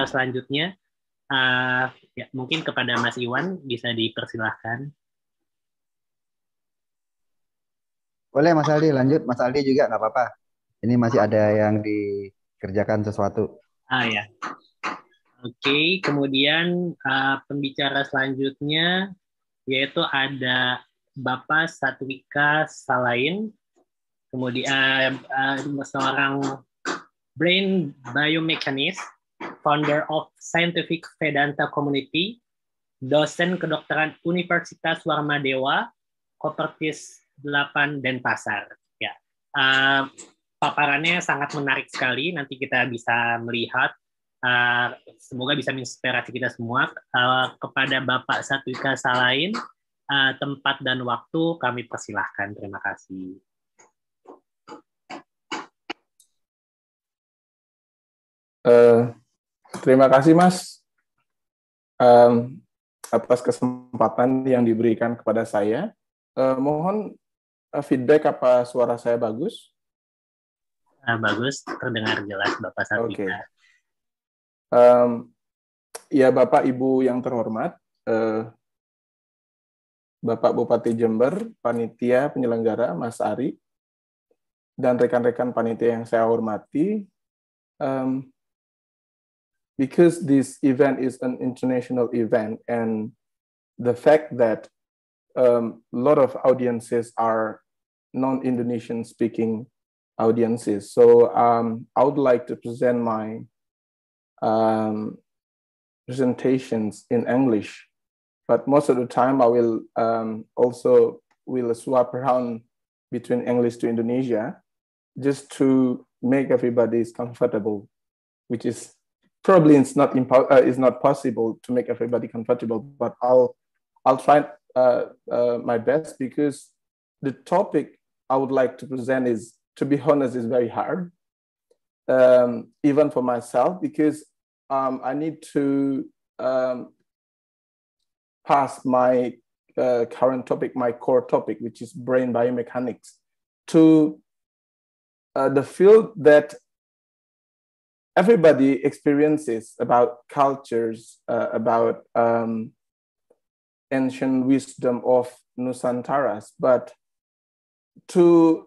pembicara selanjutnya, ya, mungkin kepada Mas Iwan bisa dipersilahkan. Boleh Mas Aldi, lanjut. Mas Aldi juga nggak apa-apa. Ini masih ada yang dikerjakan sesuatu. Ya. Oke, kemudian pembicara selanjutnya yaitu ada Bapak Satwika Salain, kemudian seorang brain biomechanist, founder of Scientific Vedanta Community, dosen kedokteran Universitas Warmadewa, Kopertis 8 Denpasar. Ya, paparannya sangat menarik sekali. Nanti kita bisa melihat. Semoga bisa menginspirasi kita semua. Kepada Bapak Satwika Salain, tempat dan waktu kami persilahkan. Terima kasih. Terima kasih Mas atas kesempatan yang diberikan kepada saya. Mohon feedback apa suara saya bagus? Bagus, terdengar jelas Bapak Satwika. Okay. Ya Bapak Ibu yang terhormat, Bapak Bupati Jember, panitia penyelenggara Mas Ari, dan rekan-rekan panitia yang saya hormati, because this event is an international event and the fact that a lot of audiences are non-Indonesian speaking audiences. So I would like to present my presentations in English, but most of the time I will also swap around between English to Indonesia just to make everybody comfortable, which is probably is not possible to make everybody comfortable, but I'll try my best, because the topic I would like to present is, to be honest, is very hard, even for myself, because I need to pass my current topic, my core topic, which is brain biomechanics, to the field that everybody experiences about cultures, about ancient wisdom of Nusantaras, but to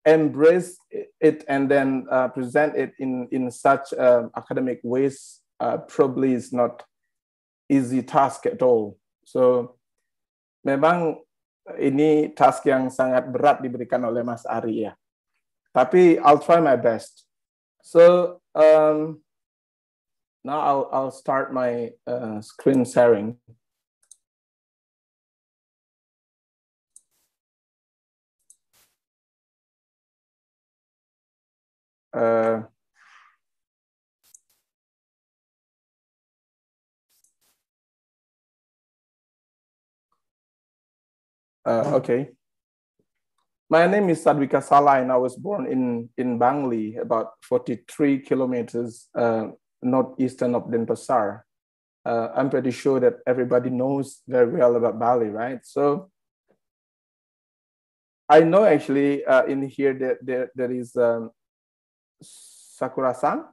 embrace it and then present it in such academic ways probably is not easy task at all. So memang ini task yang sangat berat diberikan oleh Mas Ari ya. Tapi I'll try my best. So now I'll start my screen sharing. Okay. My name is Satwika Salain. I was born in Bangli, about 43 kilometers northeastern of Denpasar. I'm pretty sure that everybody knows very well about Bali, right? So I know actually in here that there is Sakura-san.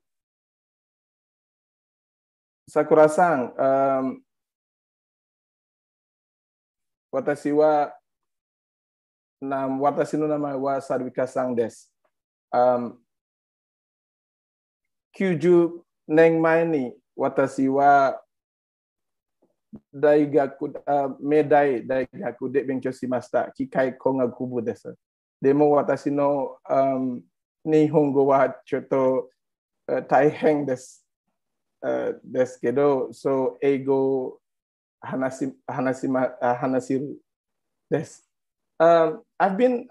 Sakura-san, watashi no namae wa Satwika-san desu. Kyuju nen mae ni watashi wa daigaku medai daigaku de benkyou shimashita. Kikai kogakubu desu. Demo watashi no nihongo wa chotto taihen desu. Desu kedo, so eigo hanashiru desu. I've been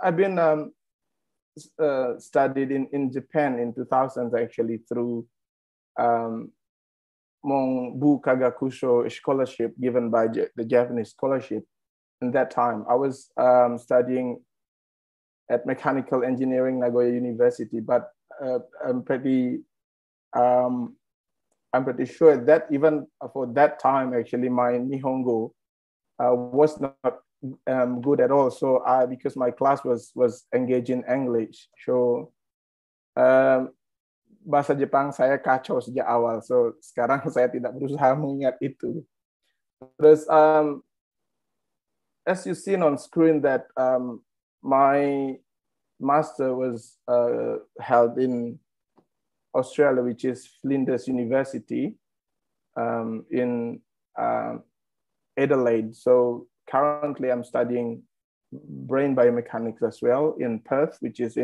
studied in Japan in 2000 actually through Monbu Kagakusho scholarship given by the Japanese scholarship. In that time, I was studying at Mechanical Engineering Nagoya University, but I'm pretty sure that even for that time, actually, my Nihongo was not good at all. So because my class was engaged in English, so bahasa Jepang saya kacau sejak awal, so sekarang saya tidak berusaha mengingat itu. Terus as you seen on screen that my master was held in Australia, which is Flinders University in Adelaide. So currently I'm studying brain biomechanics as well in Perth, which is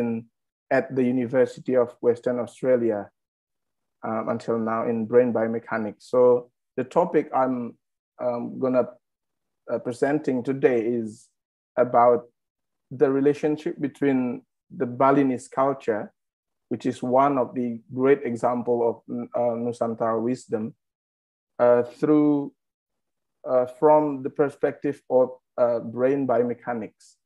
at the University of Western Australia until now in brain biomechanics. So the topic I'm gonna presenting today is about the relationship between the Balinese culture, which is one of the great example of Nusantara wisdom, from the perspective of brain biomechanics.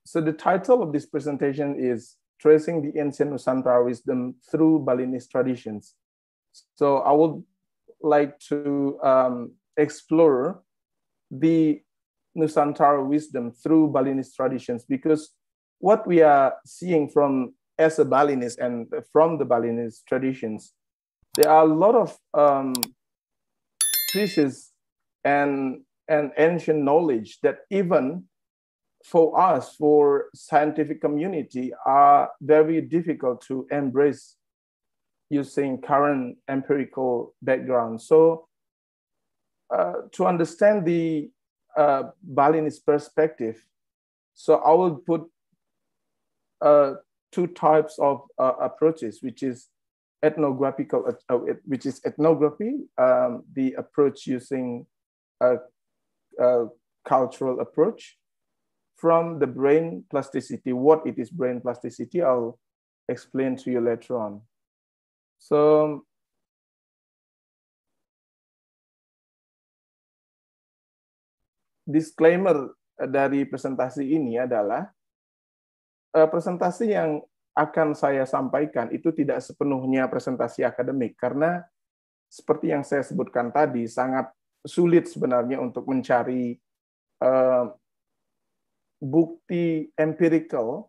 So the title of this presentation is Tracing the Ancient Nusantara Wisdom Through Balinese Traditions. So I would like to explore the Nusantara wisdom through Balinese traditions, because what we are seeing as a Balinese and from the Balinese traditions, there are a lot of precious and ancient knowledge that even for us, for scientific community, are very difficult to embrace using current empirical background. So to understand the Balinese perspective, so I will put two types of approaches, which is ethnography, the approach using a cultural approach, from the brain plasticity. What it is brain plasticity, I'll explain to you later on. So disclaimer dari presentasi ini adalah presentasi yang akan saya sampaikan itu tidak sepenuhnya presentasi akademik, karena seperti yang saya sebutkan tadi, sangat sulit sebenarnya untuk mencari bukti empirical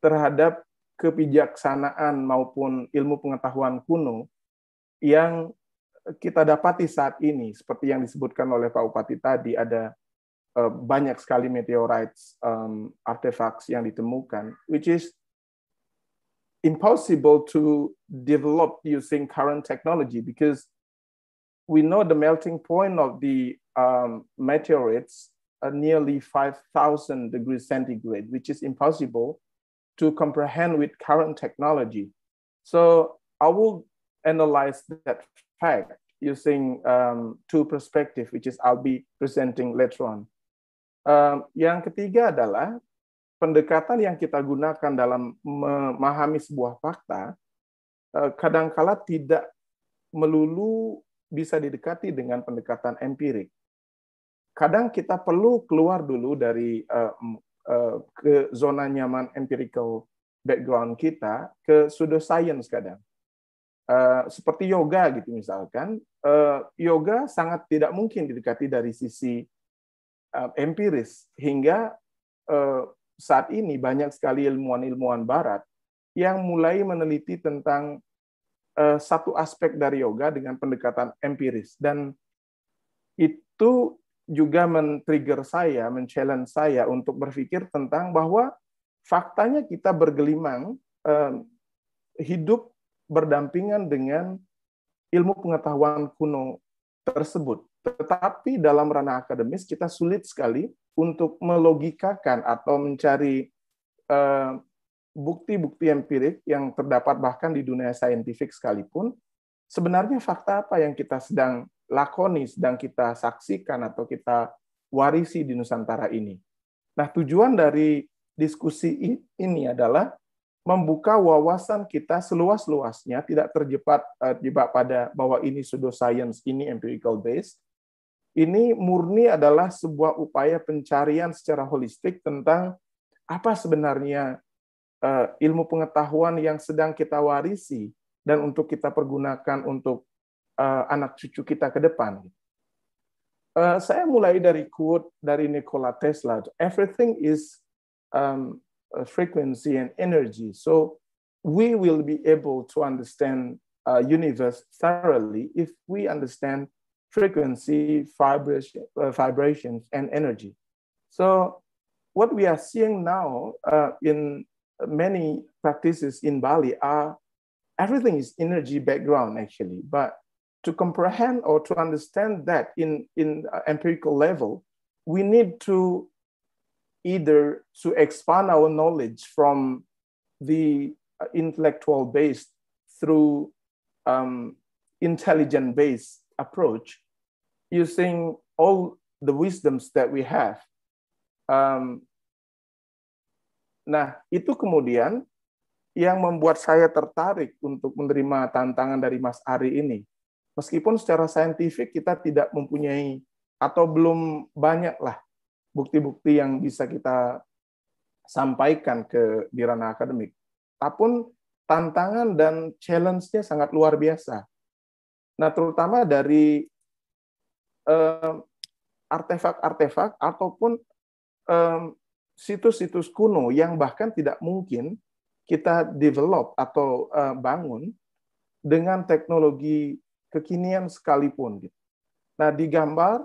terhadap kebijaksanaan maupun ilmu pengetahuan kuno yang kita dapati saat ini. Seperti yang disebutkan oleh Pak Upati tadi, ada banyak sekali meteorites, artifacts yang ditemukan, which is impossible to develop using current technology, because we know the melting point of the meteorites are nearly 5,000 degrees centigrade, which is impossible to comprehend with current technology. So I will analyze that fact using two perspectives, which is I'll be presenting later on. Yang ketiga adalah pendekatan yang kita gunakan dalam memahami sebuah fakta, kadangkala tidak melulu bisa didekati dengan pendekatan empirik. Kadang kita perlu keluar dulu dari ke zona nyaman empirical background kita ke pseudoscience kadang. Seperti yoga gitu misalkan, yoga sangat tidak mungkin didekati dari sisi empiris, hingga saat ini banyak sekali ilmuwan-ilmuwan barat yang mulai meneliti tentang satu aspek dari yoga dengan pendekatan empiris, dan itu juga men-trigger saya, men-challenge saya untuk berpikir tentang bahwa faktanya kita bergelimang hidup berdampingan dengan ilmu pengetahuan kuno tersebut. Tetapi dalam ranah akademis kita sulit sekali untuk melogikakan atau mencari bukti-bukti empirik yang terdapat bahkan di dunia saintifik sekalipun. Sebenarnya fakta apa yang kita sedang lakoni, sedang kita saksikan atau kita warisi di Nusantara ini. Nah, tujuan dari diskusi ini adalah membuka wawasan kita seluas-luasnya, tidak terjebak pada bahwa ini pseudoscience, ini empirical based. Ini murni adalah sebuah upaya pencarian secara holistik tentang apa sebenarnya ilmu pengetahuan yang sedang kita warisi dan untuk kita pergunakan untuk anak cucu kita ke depan. Saya mulai dari quote dari Nikola Tesla. Everything is frequency and energy. So we will be able to understand universe thoroughly if we understand frequency, vibrations, and energy. So what we are seeing now in many practices in Bali are everything is energy background actually, but to comprehend or to understand that in empirical level, we need to either to expand our knowledge from the intellectual based through intelligent based approach using all the wisdoms that we have. Nah, itu kemudian yang membuat saya tertarik untuk menerima tantangan dari Mas Ari ini. Meskipun secara saintifik kita tidak mempunyai atau belum banyak lah bukti-bukti yang bisa kita sampaikan di ranah akademik. Tapi tantangan dan challenge-nya sangat luar biasa. Nah, terutama dari artefak-artefak ataupun situs-situs kuno yang bahkan tidak mungkin kita develop atau bangun dengan teknologi kekinian sekalipun. Nah, di gambar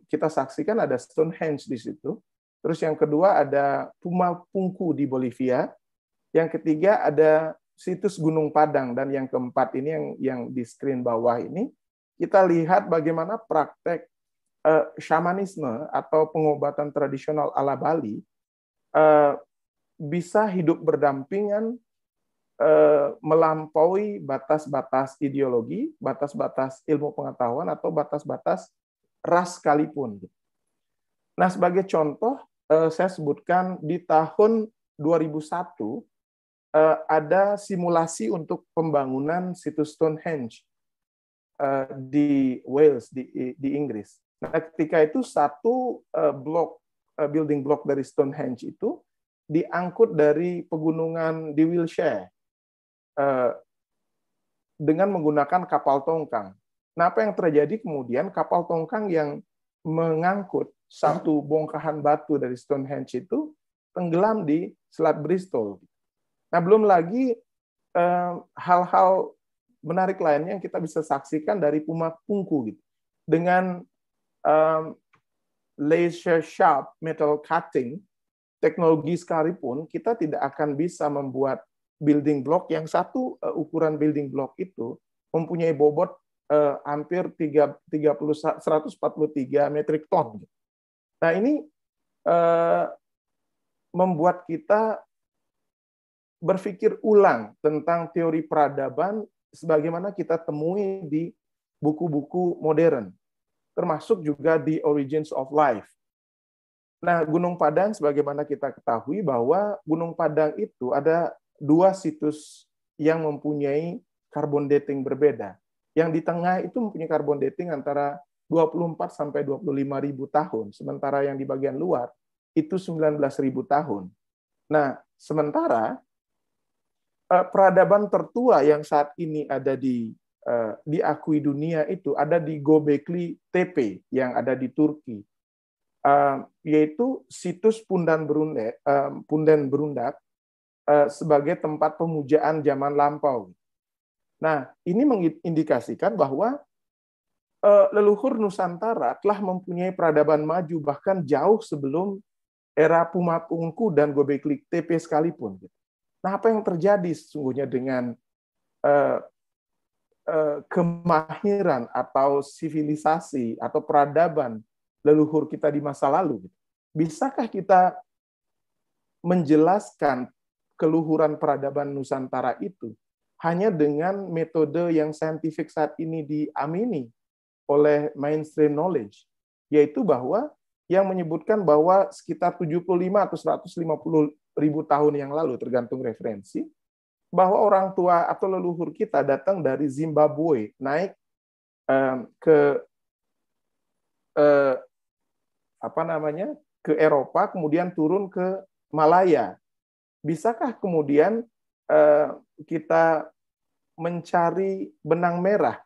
kita saksikan ada Stonehenge di situ. Terus yang kedua ada Puma Punku di Bolivia. Yang ketiga ada situs Gunung Padang, dan yang keempat ini yang di screen bawah ini kita lihat bagaimana praktek shamanisme atau pengobatan tradisional ala Bali bisa hidup berdampingan melampaui batas-batas ideologi, batas-batas ilmu pengetahuan, atau batas-batas ras sekalipun. Nah, sebagai contoh, saya sebutkan di tahun 2001 ada simulasi untuk pembangunan situs Stonehenge di Wales, di Inggris. Nah, ketika itu satu building block dari Stonehenge itu diangkut dari pegunungan di Wiltshire dengan menggunakan kapal tongkang. Nah, apa yang terjadi kemudian? Kapal tongkang yang mengangkut satu bongkahan batu dari Stonehenge itu tenggelam di Selat Bristol. Nah, belum lagi hal-hal menarik lainnya yang kita bisa saksikan dari Puma Punku gitu. Dengan laser sharp metal cutting, teknologi sekalipun, kita tidak akan bisa membuat building block yang satu ukuran building block itu mempunyai bobot hampir 143 metrik ton. Nah, ini membuat kita berpikir ulang tentang teori peradaban sebagaimana kita temui di buku-buku modern, termasuk juga The Origins of Life. Nah, Gunung Padang, sebagaimana kita ketahui bahwa Gunung Padang itu ada dua situs yang mempunyai carbon dating berbeda. Yang di tengah itu mempunyai carbon dating antara 24 sampai 25.000 tahun, sementara yang di bagian luar itu 19.000 tahun. Nah, sementara peradaban tertua yang saat ini ada diakui dunia itu ada di Göbekli Tepe yang ada di Turki, yaitu situs Punden Berundak sebagai tempat pemujaan zaman lampau. Nah, ini mengindikasikan bahwa leluhur Nusantara telah mempunyai peradaban maju bahkan jauh sebelum era Puma Punku dan Göbekli Tepe sekalipun. Nah, apa yang terjadi sesungguhnya dengan kemahiran atau sivilisasi atau peradaban leluhur kita di masa lalu? Bisakah kita menjelaskan keluhuran peradaban Nusantara itu hanya dengan metode yang saintifik saat ini diamini oleh mainstream knowledge, yaitu bahwa yang menyebutkan bahwa sekitar 75 atau 150.000 tahun yang lalu, tergantung referensi, bahwa orang tua atau leluhur kita datang dari Zimbabwe, naik ke Eropa, kemudian turun ke Malaya. Bisakah kemudian kita mencari benang merah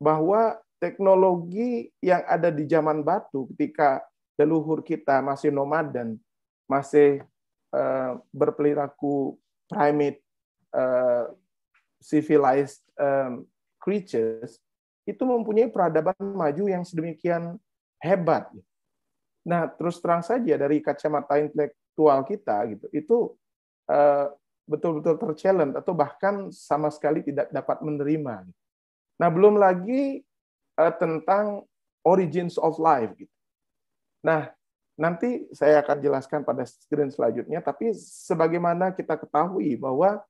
bahwa teknologi yang ada di zaman batu ketika leluhur kita masih nomaden, masih berperilaku primate, civilized creatures, itu mempunyai peradaban maju yang sedemikian hebat. Nah, terus terang saja dari kacamata intelektual kita gitu, itu betul-betul terchallenge atau bahkan sama sekali tidak dapat menerima. Nah, belum lagi tentang origins of life gitu. Nah, nanti saya akan jelaskan pada screen selanjutnya, tapi sebagaimana kita ketahui bahwa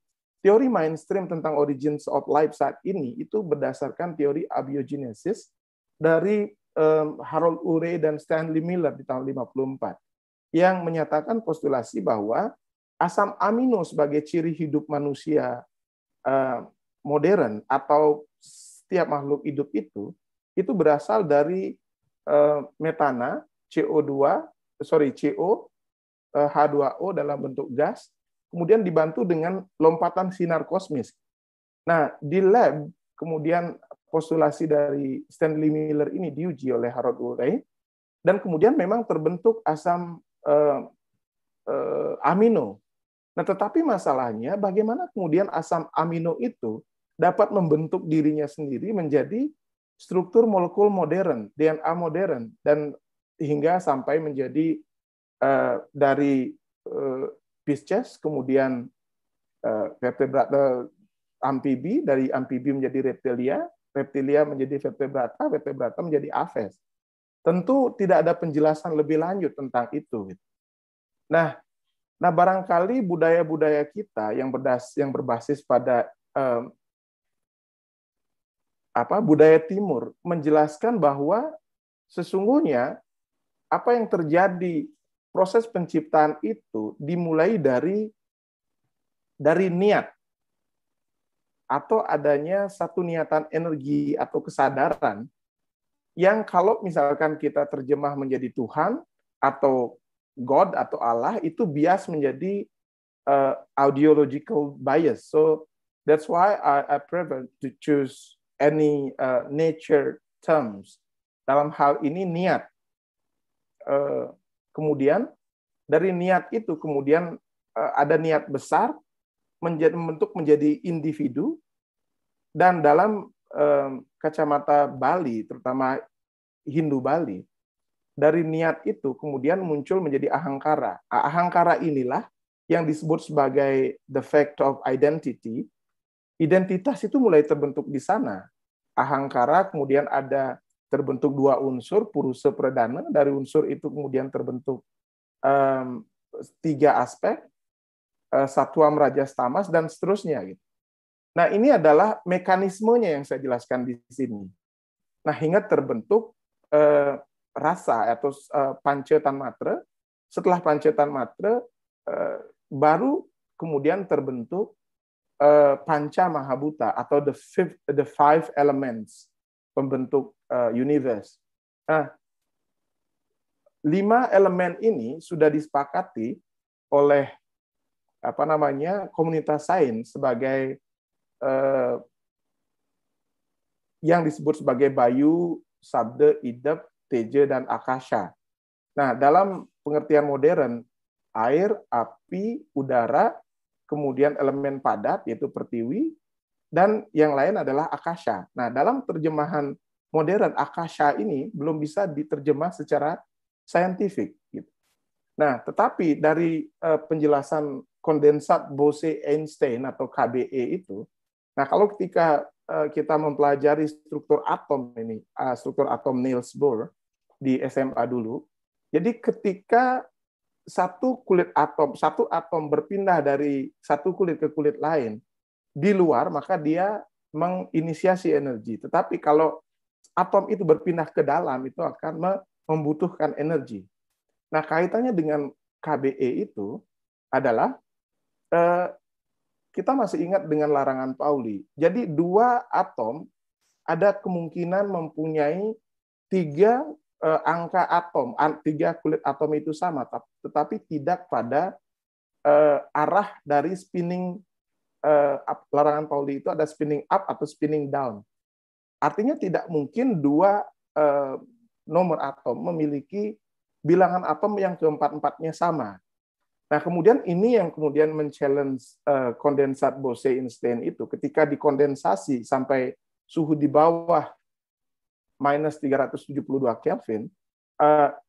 teori mainstream tentang origins of life saat ini itu berdasarkan teori abiogenesis dari Harold Urey dan Stanley Miller di tahun 54 yang menyatakan postulasi bahwa asam amino sebagai ciri hidup manusia modern atau setiap makhluk hidup itu berasal dari metana, CO2, CO, H2O dalam bentuk gas, kemudian dibantu dengan lompatan sinar kosmis. Nah, di lab, kemudian postulasi dari Stanley Miller ini diuji oleh Harold Urey, dan kemudian memang terbentuk asam amino. Nah, tetapi masalahnya bagaimana kemudian asam amino itu dapat membentuk dirinya sendiri menjadi struktur molekul modern, DNA modern, dan hingga sampai menjadi dari Pisces, kemudian vertebrata amfibi, dari amfibi menjadi reptilia, reptilia menjadi vertebrata, vertebrata menjadi aves. Tentu tidak ada penjelasan lebih lanjut tentang itu. Nah barangkali budaya-budaya kita yang berbasis pada budaya Timur menjelaskan bahwa sesungguhnya apa yang terjadi, proses penciptaan itu dimulai dari niat atau adanya satu niatan energi atau kesadaran yang kalau misalkan kita terjemah menjadi Tuhan atau God atau Allah itu bias menjadi ideological bias. So that's why I prefer to choose any nature terms. Dalam hal ini niat. Kemudian dari niat itu kemudian ada niat besar membentuk menjadi individu, dan dalam kacamata Bali, terutama Hindu Bali, dari niat itu kemudian muncul menjadi ahangkara. Ahangkara inilah yang disebut sebagai the fact of identity. Identitas itu mulai terbentuk di sana. Ahangkara kemudian ada terbentuk dua unsur, purusa pradana. Dari unsur itu kemudian terbentuk tiga aspek, satwam, rajas, tamas, dan seterusnya. Gitu. Nah, ini adalah mekanismenya yang saya jelaskan di sini. Nah, hingga terbentuk rasa atau panca tanmatra. Setelah panca tanmatra, baru kemudian terbentuk panca mahabhuta atau the five elements pembentuk universe. Nah, 5 elemen ini sudah disepakati oleh komunitas sains sebagai yang disebut sebagai Bayu, Sabda, Idap, Teja, dan Akasha. Nah, dalam pengertian modern, air, api, udara, kemudian elemen padat yaitu pertiwi, dan yang lain adalah Akasha. Nah, dalam terjemahan modern, Akasha ini belum bisa diterjemah secara saintifik. Gitu. Nah, tetapi dari penjelasan kondensat Bose-Einstein atau KBE itu, nah kalau ketika kita mempelajari struktur atom ini, struktur atom Niels Bohr di SMA dulu, jadi ketika satu atom berpindah dari satu kulit ke kulit lain di luar, maka dia menginisiasi energi. Tetapi kalau atom itu berpindah ke dalam, itu akan membutuhkan energi. Nah, kaitannya dengan KBE itu adalah kita masih ingat dengan larangan Pauli. Jadi 2 atom ada kemungkinan mempunyai 3 angka atom, 3 kulit atom itu sama, tetapi tidak pada arah dari spinning. Larangan Pauli itu ada spinning up atau spinning down. Artinya tidak mungkin 2 nomor atom memiliki bilangan atom yang keempat-empatnya sama. Nah, kemudian ini yang kemudian men-challenge kondensat Bose-Einstein itu ketika dikondensasi sampai suhu di bawah minus 372 Kelvin,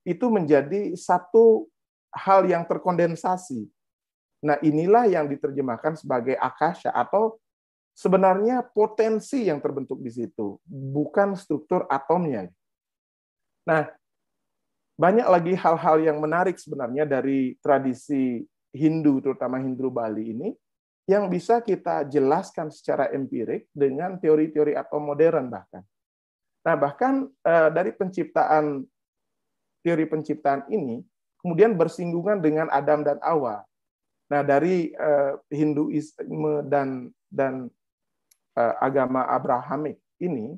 itu menjadi satu hal yang terkondensasi. Nah, inilah yang diterjemahkan sebagai akasha atau sebenarnya potensi yang terbentuk di situ, bukan struktur atomnya. Nah, banyak lagi hal-hal yang menarik sebenarnya dari tradisi Hindu, terutama Hindu Bali ini, yang bisa kita jelaskan secara empirik dengan teori-teori atom modern bahkan. Nah, bahkan dari teori penciptaan ini, kemudian bersinggungan dengan Adam dan Hawa. Nah, dari Hinduisme dan agama Abrahamik ini,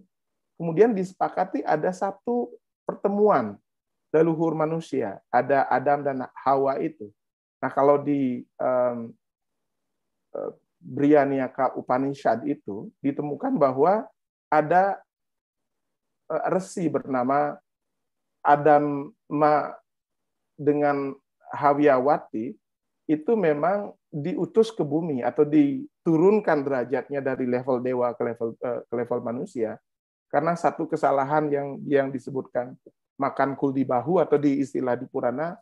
kemudian disepakati ada satu pertemuan leluhur manusia, ada Adam dan Hawa itu. Nah, kalau di Brihaniyaka Upanishad itu ditemukan bahwa ada resi bernama Adam dengan Hawyawati itu memang diutus ke bumi atau diturunkan derajatnya dari level dewa ke level manusia karena satu kesalahan yang disebutkan makan kuldi bahu atau di istilah di Purana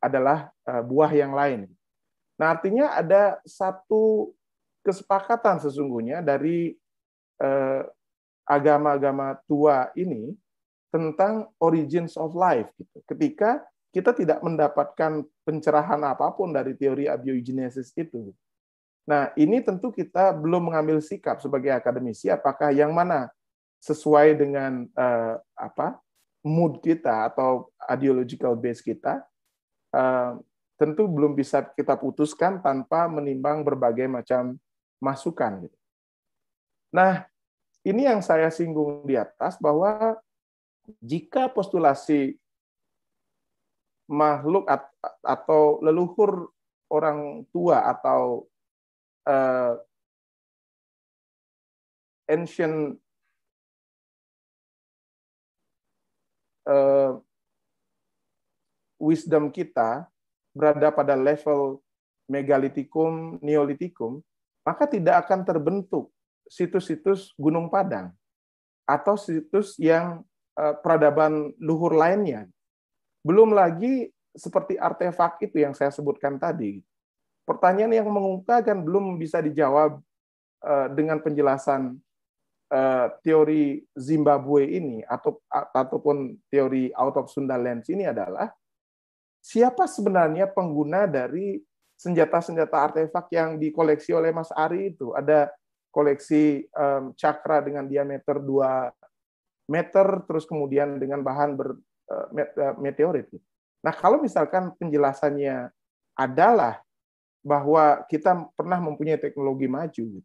adalah buah yang lain. Nah, artinya ada satu kesepakatan sesungguhnya dari agama-agama tua ini tentang origins of life. Gitu. Ketika kita tidak mendapatkan pencerahan apapun dari teori abiogenesis itu. Nah, ini tentu kita belum mengambil sikap sebagai akademisi apakah yang mana sesuai dengan mood kita atau ideological base kita, tentu belum bisa kita putuskan tanpa menimbang berbagai macam masukan. Gitu. Nah, ini yang saya singgung di atas bahwa jika postulasi makhluk atau leluhur orang tua atau ancient wisdom kita berada pada level megalitikum, neolitikum, maka tidak akan terbentuk situs-situs Gunung Padang atau situs yang peradaban luhur lainnya. Belum lagi seperti artefak itu yang saya sebutkan tadi. Pertanyaan yang mengungkapkan belum bisa dijawab dengan penjelasan teori Zimbabwe ini ataupun teori out of Sundaland ini adalah siapa sebenarnya pengguna dari senjata-senjata artefak yang dikoleksi oleh Mas Ari itu. Ada koleksi cakra dengan diameter 2 meter, terus kemudian dengan bahan meteorit. Nah, kalau misalkan penjelasannya adalah bahwa kita pernah mempunyai teknologi maju,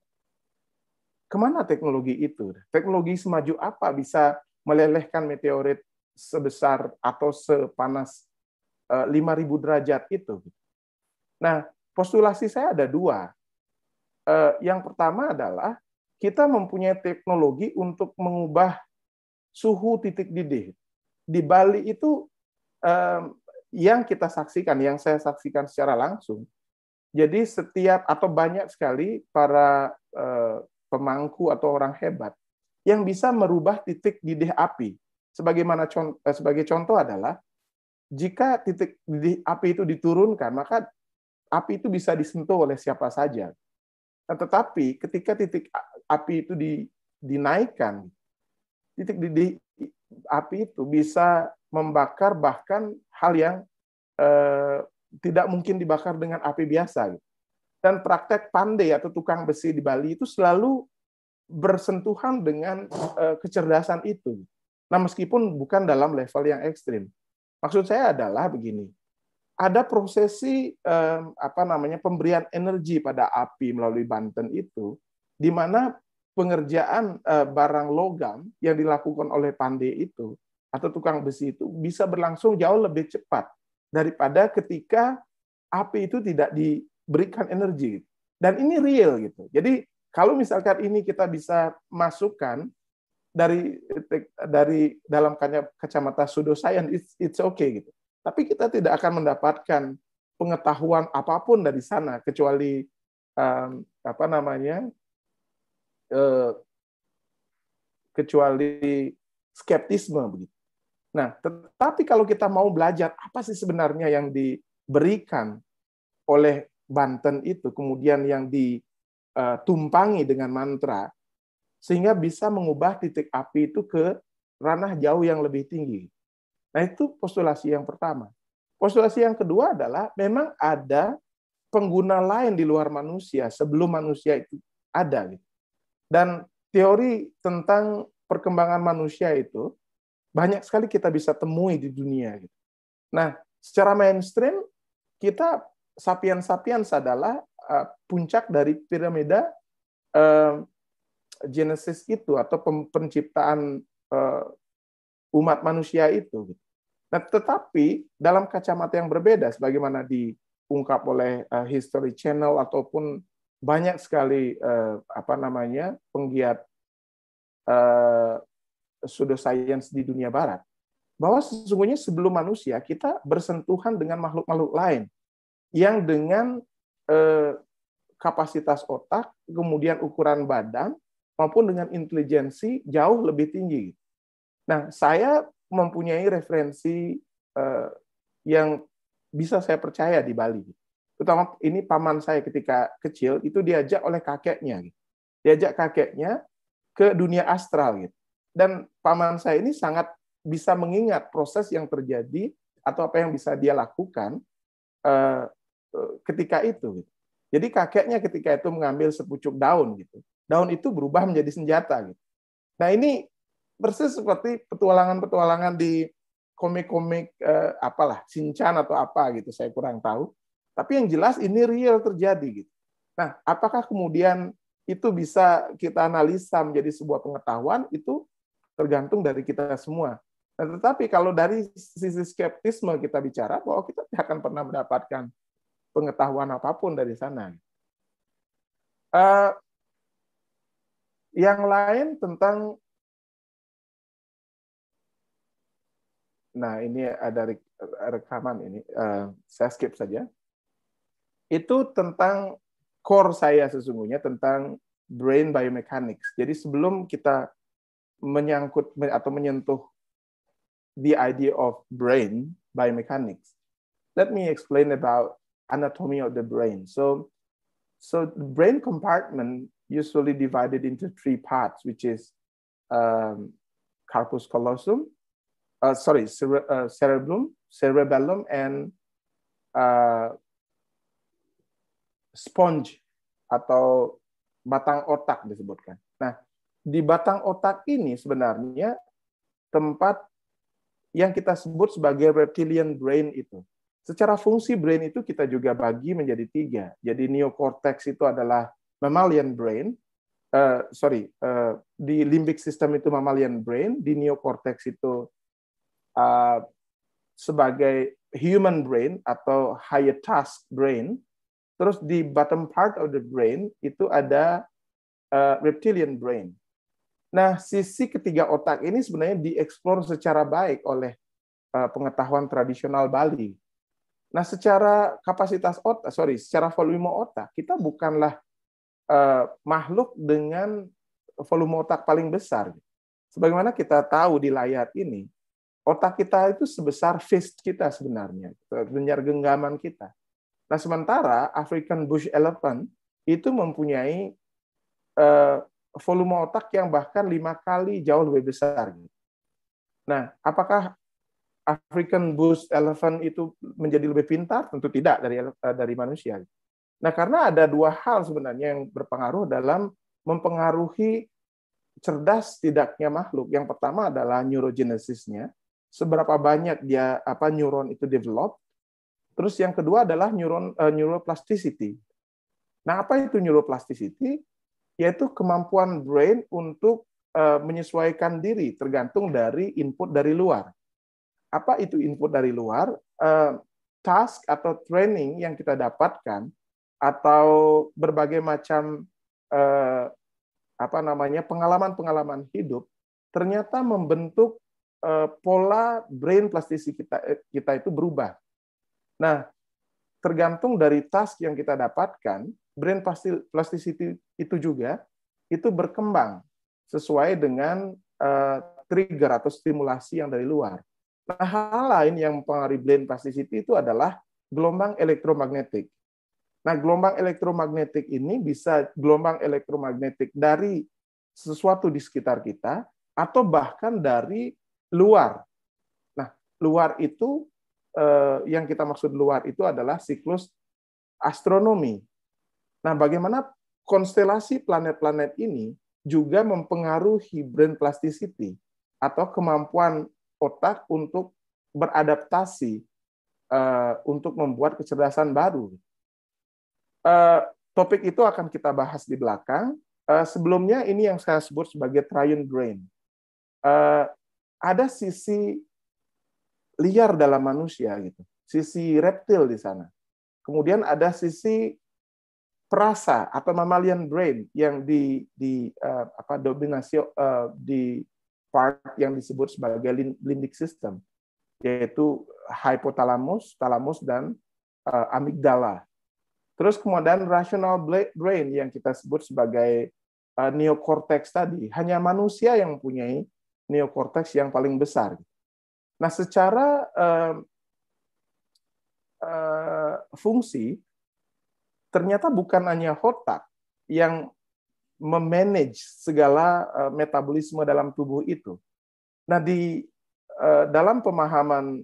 kemana teknologi itu? Teknologi semaju apa bisa melelehkan meteorit sebesar atau sepanas 5.000 derajat itu? Nah, postulasi saya ada dua. Yang pertama adalah kita mempunyai teknologi untuk mengubah suhu titik didih. Di Bali itu yang kita saksikan, yang saya saksikan secara langsung. Jadi setiap atau banyak sekali para pemangku atau orang hebat yang bisa merubah titik didih api. Sebagai contoh adalah jika titik didih api itu diturunkan, maka api itu bisa disentuh oleh siapa saja. Nah, tetapi ketika titik api itu dinaikkan, titik didih api itu bisa membakar bahkan hal yang tidak mungkin dibakar dengan api biasa. Dan praktek pandai atau tukang besi di Bali itu selalu bersentuhan dengan kecerdasan itu. Nah, meskipun bukan dalam level yang ekstrim. Maksud saya adalah begini. Ada prosesi pemberian energi pada api melalui Banten itu, di mana pengerjaan barang logam yang dilakukan oleh pandai itu atau tukang besi itu bisa berlangsung jauh lebih cepat daripada ketika api itu tidak diberikan energi. Dan ini real gitu. Jadi kalau misalkan ini kita bisa masukkan dari dalam kacamata pseudoscience, it's okay gitu. Tapi kita tidak akan mendapatkan pengetahuan apapun dari sana kecuali apa namanya kecuali skeptisme begitu. Nah, tetapi kalau kita mau belajar apa sih sebenarnya yang diberikan oleh Banten itu, kemudian yang ditumpangi dengan mantra, sehingga bisa mengubah titik api itu ke ranah jauh yang lebih tinggi. Nah, itu postulasi yang pertama. Postulasi yang kedua adalah memang ada pengguna lain di luar manusia sebelum manusia itu ada. Dan teori tentang perkembangan manusia itu banyak sekali kita bisa temui di dunia. Nah, secara mainstream, kita Sapiens adalah puncak dari piramida Genesis itu, atau penciptaan umat manusia itu. Nah, tetapi dalam kacamata yang berbeda, sebagaimana diungkap oleh History Channel ataupun banyak sekali penggiat pseudoscience di dunia barat, bahwa sesungguhnya sebelum manusia kita bersentuhan dengan makhluk-makhluk lain yang dengan kapasitas otak, kemudian ukuran badan, maupun dengan intelijensi jauh lebih tinggi. Nah, saya mempunyai referensi yang bisa saya percaya di Bali. Terutama ini paman saya ketika kecil, itu diajak oleh kakeknya. Diajak kakeknya ke dunia astral. Dan paman saya ini sangat bisa mengingat proses yang terjadi atau apa yang bisa dia lakukan ketika itu. Jadi kakeknya ketika itu mengambil sepucuk daun. Daun itu berubah menjadi senjata. Nah, ini persis seperti petualangan-petualangan di komik-komik Shinchan atau apa gitu, saya kurang tahu. Tapi yang jelas ini real terjadi. Nah, apakah kemudian itu bisa kita analisa menjadi sebuah pengetahuan, itu tergantung dari kita semua. Nah, tetapi kalau dari sisi skeptisme kita bicara bahwa kita tidak akan pernah mendapatkan pengetahuan apapun dari sana. Yang lain tentang, nah ini ada rekaman ini, saya skip saja. Itu tentang core saya sesungguhnya, tentang brain biomechanics. Jadi sebelum kita menyangkut atau menyentuh the idea of brain biomechanics, let me explain about anatomy of the brain. So the brain compartment usually divided into three parts, which is corpus callosum, cerebellum, and sponge atau batang otak disebutkan. Nah, di batang otak ini sebenarnya tempat yang kita sebut sebagai reptilian brain itu. Secara fungsi brain itu kita juga bagi menjadi 3. Jadi neocortex itu adalah mammalian brain. Di limbic system itu mammalian brain, di neocortex itu sebagai human brain atau higher task brain. Terus di bottom part of the brain itu ada reptilian brain. Nah, sisi ketiga otak ini sebenarnya dieksplor secara baik oleh pengetahuan tradisional Bali. Nah, secara kapasitas otak, secara volume otak, kita bukanlah makhluk dengan volume otak paling besar. Sebagaimana kita tahu di layar ini, otak kita itu sebesar fist kita sebenarnya, kelenjar genggaman kita. Nah, sementara African bush elephant itu mempunyai volume otak yang bahkan 5 kali jauh lebih besar. Nah, apakah African bush elephant itu menjadi lebih pintar? Tentu tidak dari manusia. Nah, karena ada 2 hal sebenarnya yang berpengaruh dalam mempengaruhi cerdas tidaknya makhluk. Yang pertama adalah neurogenesisnya, seberapa banyak dia neuron itu develop. Terus yang kedua adalah neuroplasticity. Nah, apa itu neuroplasticity? Yaitu kemampuan brain untuk menyesuaikan diri tergantung dari input dari luar. Apa itu input dari luar? Task atau training yang kita dapatkan atau berbagai macam pengalaman-pengalaman hidup ternyata membentuk pola brain plasticity kita itu berubah. Nah, tergantung dari task yang kita dapatkan, brain plasticity itu juga itu berkembang sesuai dengan trigger atau stimulasi yang dari luar. Nah, hal lain yang mempengaruhi brain plasticity itu adalah gelombang elektromagnetik. Nah, gelombang elektromagnetik ini bisa gelombang elektromagnetik dari sesuatu di sekitar kita atau bahkan dari luar. Nah, luar itu yang kita maksud luar itu adalah siklus astronomi. Nah, bagaimana konstelasi planet-planet ini juga mempengaruhi brain plasticity atau kemampuan otak untuk beradaptasi untuk membuat kecerdasan baru. Topik itu akan kita bahas di belakang. Sebelumnya ini yang saya sebut sebagai triune brain. Ada sisi liar dalam manusia gitu, sisi reptil di sana. Kemudian ada sisi perasa atau mammalian brain yang dominasi di part yang disebut sebagai limbic system, yaitu hypothalamus, thalamus, dan amigdala. Terus kemudian rational brain yang kita sebut sebagai neocortex tadi. Hanya manusia yang mempunyai neocortex yang paling besar. Nah, secara fungsi, ternyata bukan hanya otak yang memanage segala metabolisme dalam tubuh itu. Nah, dalam pemahaman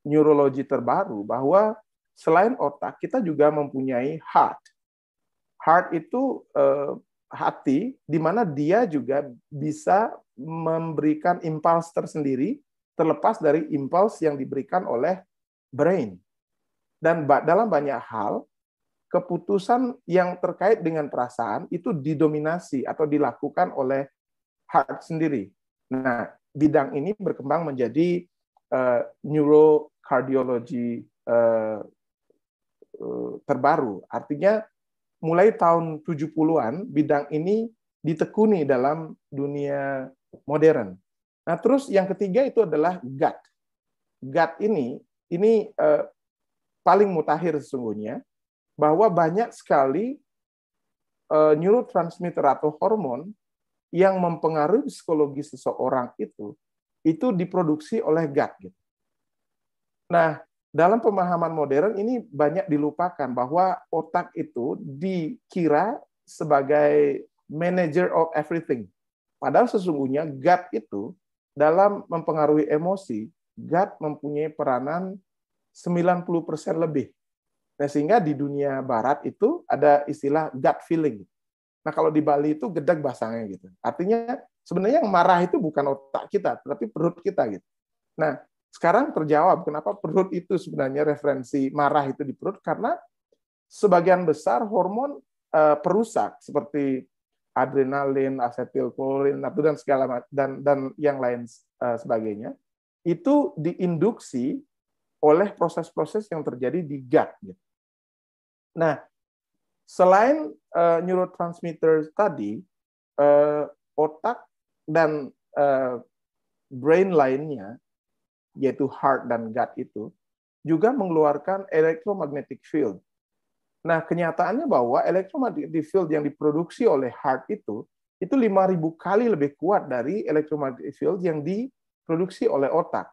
neurologi terbaru bahwa selain otak, kita juga mempunyai heart. Heart itu hati, di mana dia juga bisa memberikan impuls tersendiri, terlepas dari impuls yang diberikan oleh brain. Dan dalam banyak hal, keputusan yang terkait dengan perasaan itu didominasi atau dilakukan oleh heart sendiri. Nah, bidang ini berkembang menjadi neurocardiology terbaru. Artinya mulai tahun 70-an bidang ini ditekuni dalam dunia modern. Nah, terus yang ketiga itu adalah gut. Gut ini paling mutakhir sesungguhnya, bahwa banyak sekali neurotransmitter atau hormon yang mempengaruhi psikologi seseorang itu diproduksi oleh gut. Nah, dalam pemahaman modern ini banyak dilupakan bahwa otak itu dikira sebagai manager of everything. Padahal sesungguhnya gut itu dalam mempengaruhi emosi, gut mempunyai peranan 90% lebih. Nah, sehingga di dunia barat itu ada istilah gut feeling. Nah, kalau di Bali itu gedeg basangnya gitu. Artinya sebenarnya yang marah itu bukan otak kita, tetapi perut kita gitu. Nah, sekarang terjawab kenapa perut itu sebenarnya referensi marah itu di perut, karena sebagian besar hormon perusak seperti adrenalin, asetilkolin, dan segala dan yang lain sebagainya itu diinduksi oleh proses-proses yang terjadi di gut. Nah, selain neurotransmitter tadi, otak dan brain lainnya, yaitu heart dan gut itu, juga mengeluarkan electromagnetic field. Nah, kenyataannya bahwa electromagnetic field yang diproduksi oleh heart itu 5.000 kali lebih kuat dari electromagnetic field yang diproduksi oleh otak.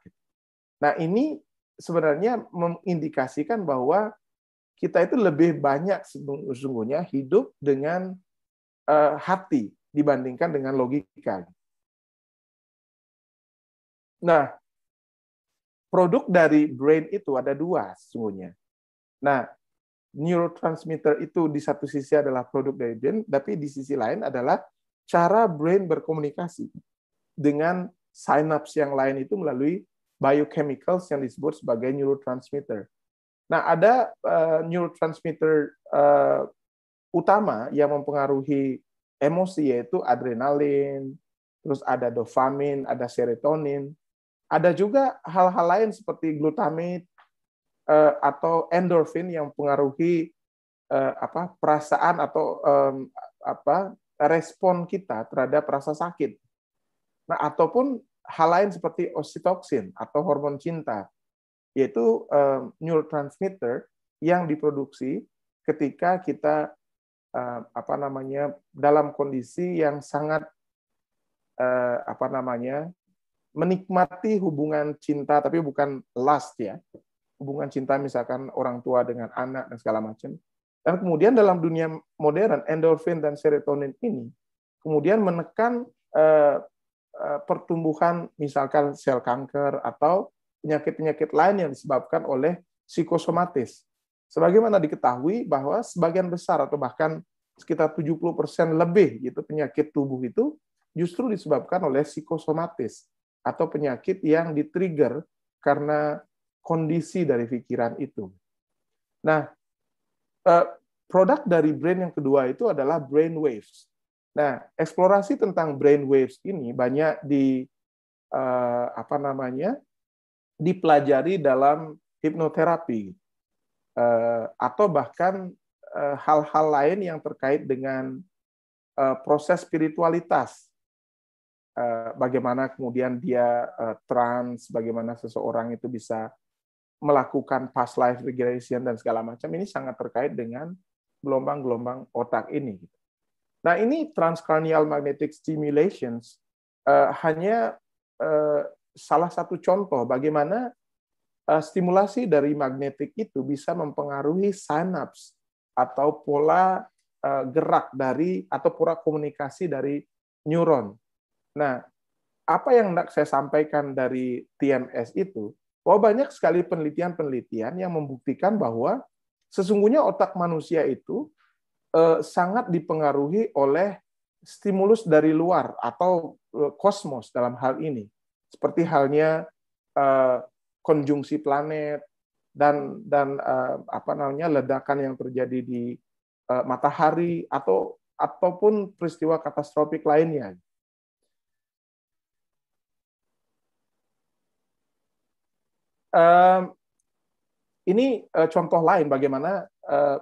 Nah, ini sebenarnya mengindikasikan bahwa kita itu lebih banyak sesungguhnya hidup dengan hati dibandingkan dengan logika. Nah, produk dari brain itu ada dua sesungguhnya. Nah, neurotransmitter itu di satu sisi adalah produk dari brain, tapi di sisi lain adalah cara brain berkomunikasi dengan synapse yang lain itu melalui biochemicals yang disebut sebagai neurotransmitter. Nah, ada neurotransmitter utama yang mempengaruhi emosi, yaitu adrenalin, terus ada dopamin, ada serotonin. Ada juga hal-hal lain seperti glutamate atau endorfin yang mempengaruhi perasaan atau respon kita terhadap rasa sakit. Nah, ataupun hal lain seperti oksitoksin atau hormon cinta. yaitu neurotransmitter yang diproduksi ketika kita dalam kondisi yang sangat menikmati hubungan cinta, tapi bukan lust ya, hubungan cinta misalkan orang tua dengan anak dan segala macam. Dan kemudian dalam dunia modern, endorfin dan serotonin ini kemudian menekan pertumbuhan misalkan sel kanker atau penyakit-penyakit lain yang disebabkan oleh psikosomatis. Sebagaimana diketahui bahwa sebagian besar atau bahkan sekitar 70% lebih gitu penyakit tubuh itu justru disebabkan oleh psikosomatis atau penyakit yang di-trigger karena kondisi dari pikiran itu. Nah, produk dari brain yang kedua itu adalah brain waves. Nah, eksplorasi tentang brain waves ini banyak dipelajari dalam hipnoterapi atau bahkan hal-hal lain yang terkait dengan proses spiritualitas. Bagaimana kemudian dia trans, bagaimana seseorang itu bisa melakukan past life regression dan segala macam, ini sangat terkait dengan gelombang-gelombang otak ini. Nah, ini transcranial magnetic stimulations hanya salah satu contoh bagaimana stimulasi dari magnetik itu bisa mempengaruhi sinaps atau pola gerak dari atau pola komunikasi dari neuron. Nah, apa yang hendak saya sampaikan dari TMS itu, bahwa banyak sekali penelitian-penelitian yang membuktikan bahwa sesungguhnya otak manusia itu sangat dipengaruhi oleh stimulus dari luar atau kosmos dalam hal ini. Seperti halnya konjungsi planet dan ledakan yang terjadi di matahari ataupun peristiwa katastrofik lainnya. Ini contoh lain bagaimana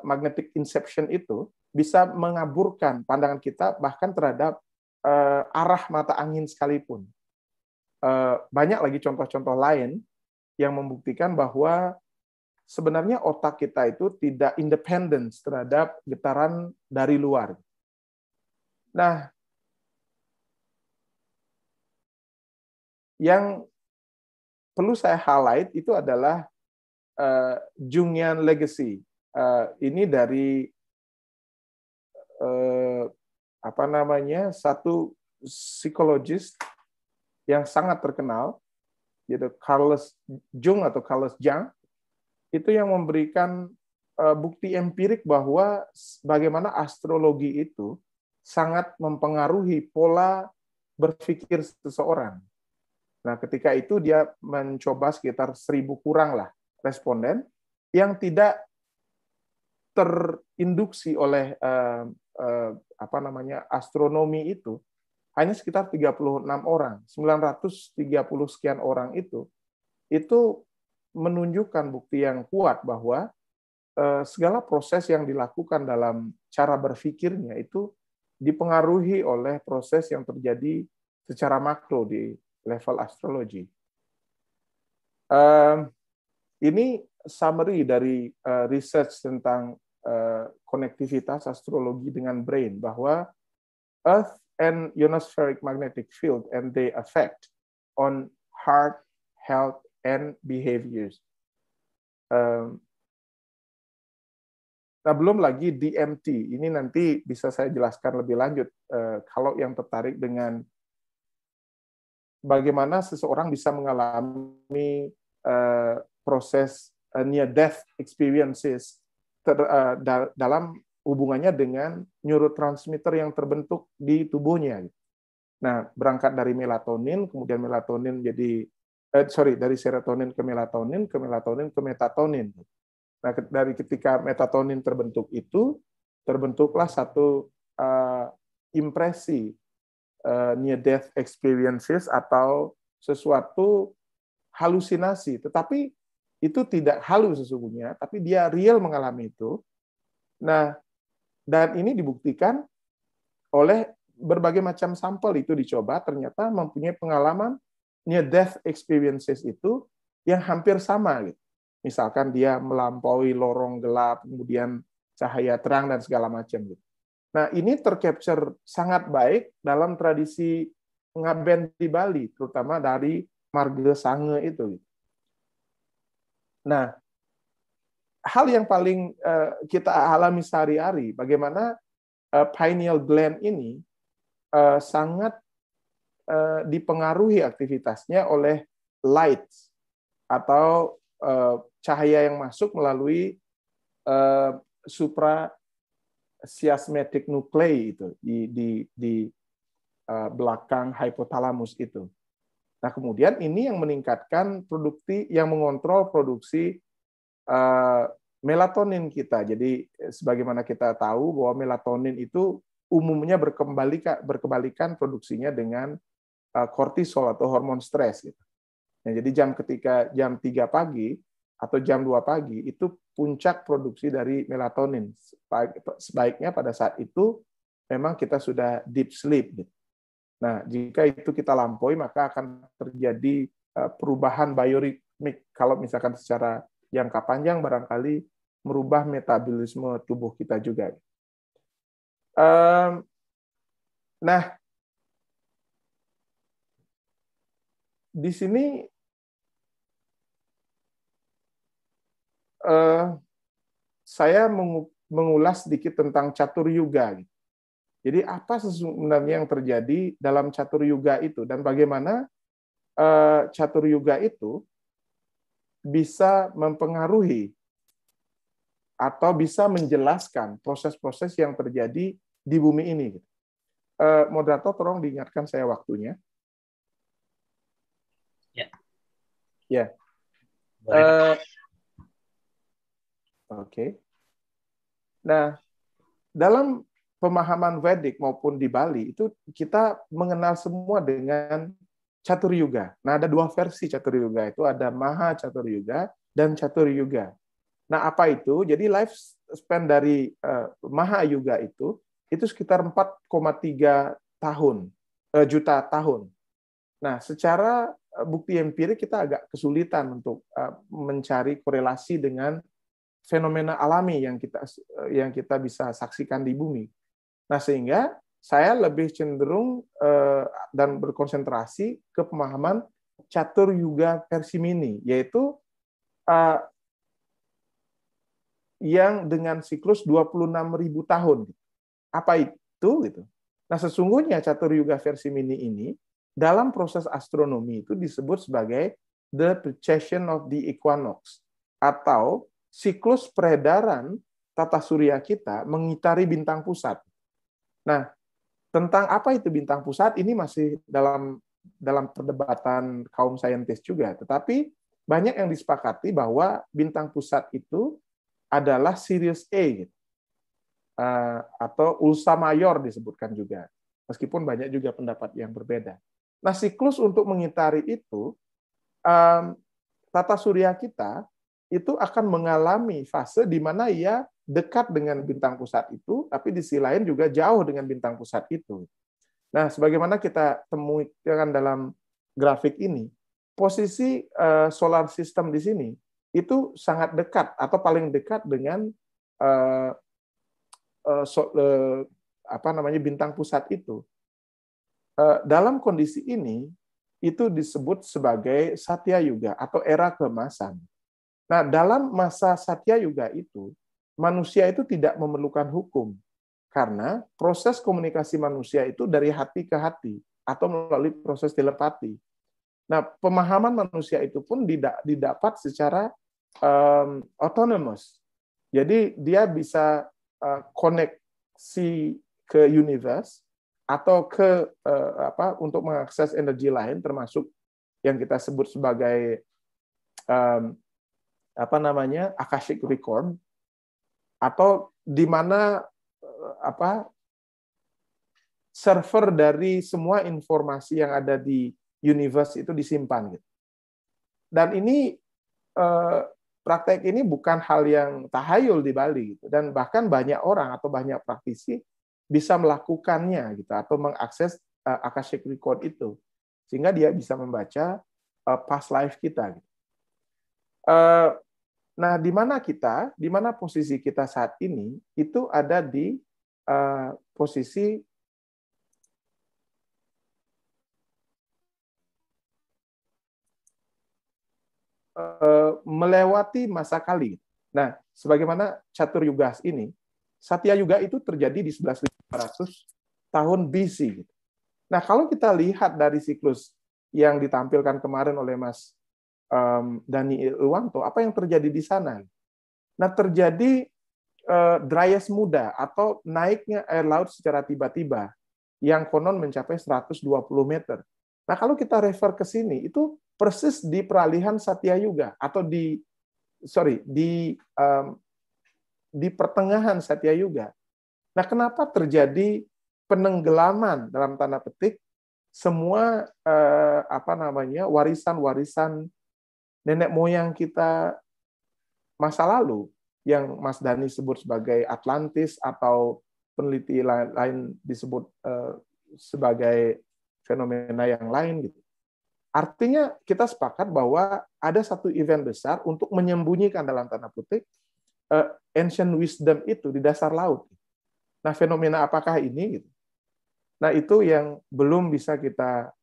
magnetic inception itu bisa mengaburkan pandangan kita bahkan terhadap arah mata angin sekalipun. Banyak lagi contoh-contoh lain yang membuktikan bahwa sebenarnya otak kita itu tidak independen terhadap getaran dari luar. Nah, yang perlu saya highlight itu adalah Jungian legacy. Ini dari satu psikologis yang sangat terkenal, yaitu Carlos Jung atau Carlos Jung, itu yang memberikan bukti empirik bahwa bagaimana astrologi itu sangat mempengaruhi pola berpikir seseorang. Nah, ketika itu dia mencoba sekitar 1.000 kurang lah responden yang tidak terinduksi oleh astronomi itu, hanya sekitar 36 orang, 930 sekian orang itu menunjukkan bukti yang kuat bahwa segala proses yang dilakukan dalam cara berpikirnya itu dipengaruhi oleh proses yang terjadi secara makro di level astrologi. Ini summary dari research tentang konektivitas astrologi dengan brain, bahwa Earth and ionospheric magnetic field and they affect on heart, health, and behaviors. Nah, belum lagi DMT. Ini nanti bisa saya jelaskan lebih lanjut kalau yang tertarik dengan bagaimana seseorang bisa mengalami proses near-death experiences dalam hubungannya dengan neurotransmitter yang terbentuk di tubuhnya. Nah, berangkat dari melatonin, kemudian melatonin dari serotonin ke melatonin ke metatonin. Nah, dari ketika metatonin terbentuk itu, terbentuklah satu impresi near-death experiences atau sesuatu halusinasi. Tetapi itu tidak halu sesungguhnya, tapi dia real mengalami itu. Nah, dan ini dibuktikan oleh berbagai macam sampel itu dicoba, ternyata mempunyai pengalaman near-death experiences itu yang hampir sama gitu. Misalkan dia melampaui lorong gelap, kemudian cahaya terang dan segala macam gitu. Nah, ini tercapture sangat baik dalam tradisi ngaben di Bali, terutama dari marga sange itu. Nah, hal yang paling kita alami sehari-hari, bagaimana pineal gland ini sangat dipengaruhi aktivitasnya oleh light atau cahaya yang masuk melalui suprachiasmatic nuclei itu di belakang hipotalamus itu. Nah, kemudian ini yang meningkatkan yang mengontrol produksi melatonin kita. Jadi sebagaimana kita tahu bahwa melatonin itu umumnya berkebalikan produksinya dengan kortisol atau hormon stres gitu. Nah, jadi ketika jam 3 pagi atau jam 2 pagi itu puncak produksi dari melatonin. Sebaiknya pada saat itu memang kita sudah deep sleep gitu. Nah, jika itu kita lampaui, maka akan terjadi perubahan bioritmik. Kalau misalkan secara jangka panjang, barangkali merubah metabolisme tubuh kita juga. Nah, di sini saya mengulas sedikit tentang catur yuga. Jadi apa sebenarnya yang terjadi dalam catur yuga itu dan bagaimana catur yuga itu bisa mempengaruhi atau bisa menjelaskan proses-proses yang terjadi di bumi ini. Moderator, tolong diingatkan saya waktunya. Ya. Oke. Nah, dalam pemahaman Vedic maupun di Bali itu kita mengenal semua dengan catur yuga. Nah, ada 2 versi catur yuga itu, ada Maha Catur Yuga dan Catur Yuga. Nah, apa itu? Jadi lifespan dari Maha Yuga itu sekitar 4,3 juta tahun. Nah, secara bukti empirik kita agak kesulitan untuk mencari korelasi dengan fenomena alami yang kita bisa saksikan di bumi. Nah, sehingga saya lebih cenderung dan berkonsentrasi ke pemahaman catur yuga versi mini, yaitu yang dengan siklus 26.000 tahun. Apa itu? Gitu. Nah, sesungguhnya catur yuga versi mini ini dalam proses astronomi itu disebut sebagai the precession of the equinox, atau siklus peredaran tata surya kita mengitari bintang pusat. Nah, tentang apa itu bintang pusat ini masih dalam perdebatan kaum saintis juga, tetapi banyak yang disepakati bahwa bintang pusat itu adalah Sirius A atau Ursa Major disebutkan juga, meskipun banyak juga pendapat yang berbeda. Nah, siklus untuk mengitari itu tata surya kita itu akan mengalami fase di mana ia dekat dengan bintang pusat itu, tapi di sisi lain juga jauh dengan bintang pusat itu. Nah, sebagaimana kita temukan dalam grafik ini, posisi solar system di sini itu sangat dekat atau paling dekat dengan bintang pusat itu. Dalam kondisi ini, itu disebut sebagai Satya Yuga atau era keemasan. Nah, dalam masa Satya Yuga itu, manusia itu tidak memerlukan hukum, karena proses komunikasi manusia itu dari hati ke hati, atau melalui proses telepati. Nah, pemahaman manusia itu pun didapat secara autonomous. Jadi, dia bisa koneksi ke universe, atau untuk mengakses energi lain, termasuk yang kita sebut sebagai Akashic Record, atau di mana server dari semua informasi yang ada di universe itu disimpan gitu. Dan ini praktek ini bukan hal yang tahayul di Bali gitu, dan bahkan banyak orang atau banyak praktisi bisa melakukannya gitu, atau mengakses Akashic Record itu, sehingga dia bisa membaca past life kita gitu. Nah, di mana posisi kita saat ini itu ada di posisi melewati masa kali. Nah, sebagaimana catur yugas ini, Satya Yuga itu terjadi di 11.500 tahun BC. Nah, kalau kita lihat dari siklus yang ditampilkan kemarin oleh Mas Dani Irwanto, apa yang terjadi di sana? Nah, terjadi dryas muda atau naiknya air laut secara tiba-tiba yang konon mencapai 120 meter. Nah, kalau kita refer ke sini, itu persis di peralihan Satya Yuga atau di pertengahan Satya Yuga. Nah, kenapa terjadi penenggelaman dalam tanda petik semua warisan-warisan nenek moyang kita masa lalu yang Mas Dani sebut sebagai Atlantis atau peneliti lain disebut sebagai fenomena yang lain gitu. Artinya kita sepakat bahwa ada satu event besar untuk menyembunyikan dalam tanda petik ancient wisdom itu di dasar laut. Nah, fenomena apakah ini gitu? Nah, itu yang belum bisa kita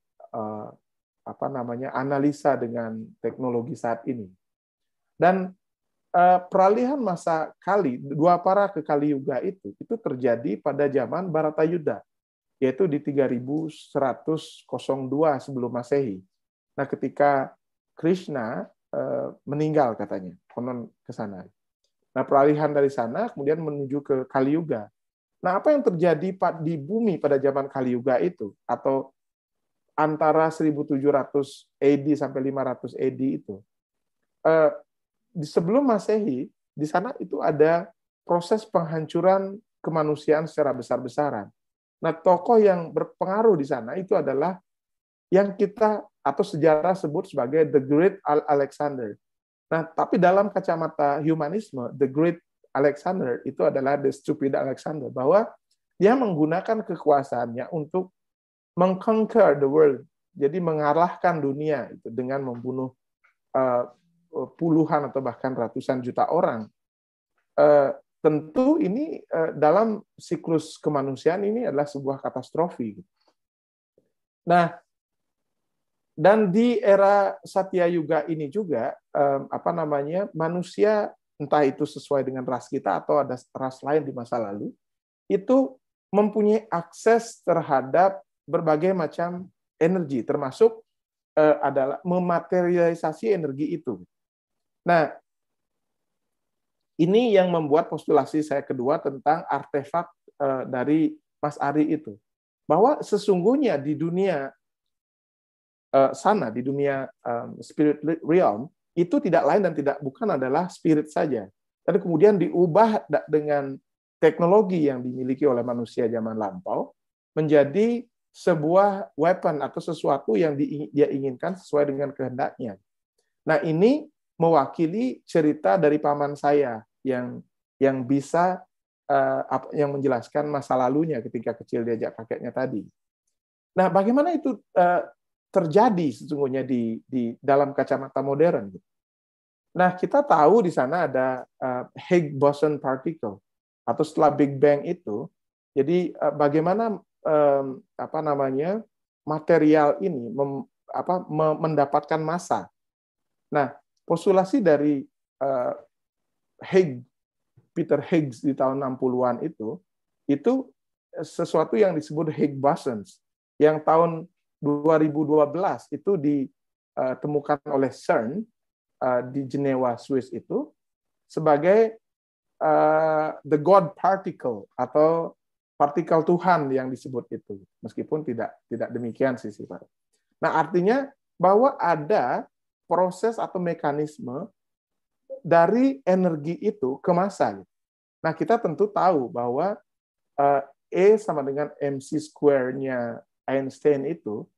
analisa dengan teknologi saat ini. Dan peralihan masa kali Dwapara ke Kali Yuga itu terjadi pada zaman Bharatayuda, yaitu di 3102 sebelum Masehi. Nah, ketika Krishna meninggal katanya, konon ke sana. Nah, peralihan dari sana kemudian menuju ke Kali Yuga. Nah, apa yang terjadi di bumi pada zaman Kali Yuga itu atau antara 1700 AD sampai 500 AD itu, di sebelum Masehi, di sana itu ada proses penghancuran kemanusiaan secara besar-besaran. Nah, tokoh yang berpengaruh di sana itu adalah yang kita atau sejarah sebut sebagai The Great Alexander. Nah, tapi dalam kacamata humanisme, The Great Alexander itu adalah The Stupid Alexander, bahwa dia menggunakan kekuasaannya untuk mengconquer the world, jadi mengalahkan dunia itu dengan membunuh puluhan atau bahkan ratusan juta orang. Tentu ini dalam siklus kemanusiaan ini adalah sebuah katastrofi. Nah, dan di era Satya Yuga ini juga manusia, entah itu sesuai dengan ras kita atau ada ras lain di masa lalu, itu mempunyai akses terhadap berbagai macam energi, termasuk adalah mematerialisasi energi itu. Nah, ini yang membuat postulasi saya kedua tentang artefak dari Mas Ari itu, bahwa sesungguhnya di dunia sana, di dunia spirit realm, itu tidak lain dan tidak bukan adalah spirit saja. Dan kemudian diubah dengan teknologi yang dimiliki oleh manusia zaman lampau menjadi sebuah weapon atau sesuatu yang dia inginkan sesuai dengan kehendaknya. Nah, ini mewakili cerita dari paman saya yang bisa yang menjelaskan masa lalunya ketika kecil diajak kakeknya tadi. Nah, bagaimana itu terjadi sesungguhnya di dalam kacamata modern? Nah, kita tahu di sana ada Higgs boson particle atau setelah Big Bang itu, jadi bagaimana material ini mendapatkan massa. Nah, postulasi dari Peter Higgs di tahun 60-an itu sesuatu yang disebut Higgs bosons, yang tahun 2012 itu ditemukan oleh CERN di Jenewa, Swiss itu sebagai the God particle atau partikel Tuhan yang disebut itu, meskipun tidak demikian sih Pak. Nah, artinya bahwa ada proses atau mekanisme dari energi itu ke massa. Nah, kita tentu tahu bahwa E sama dengan mc square-nya Einstein itu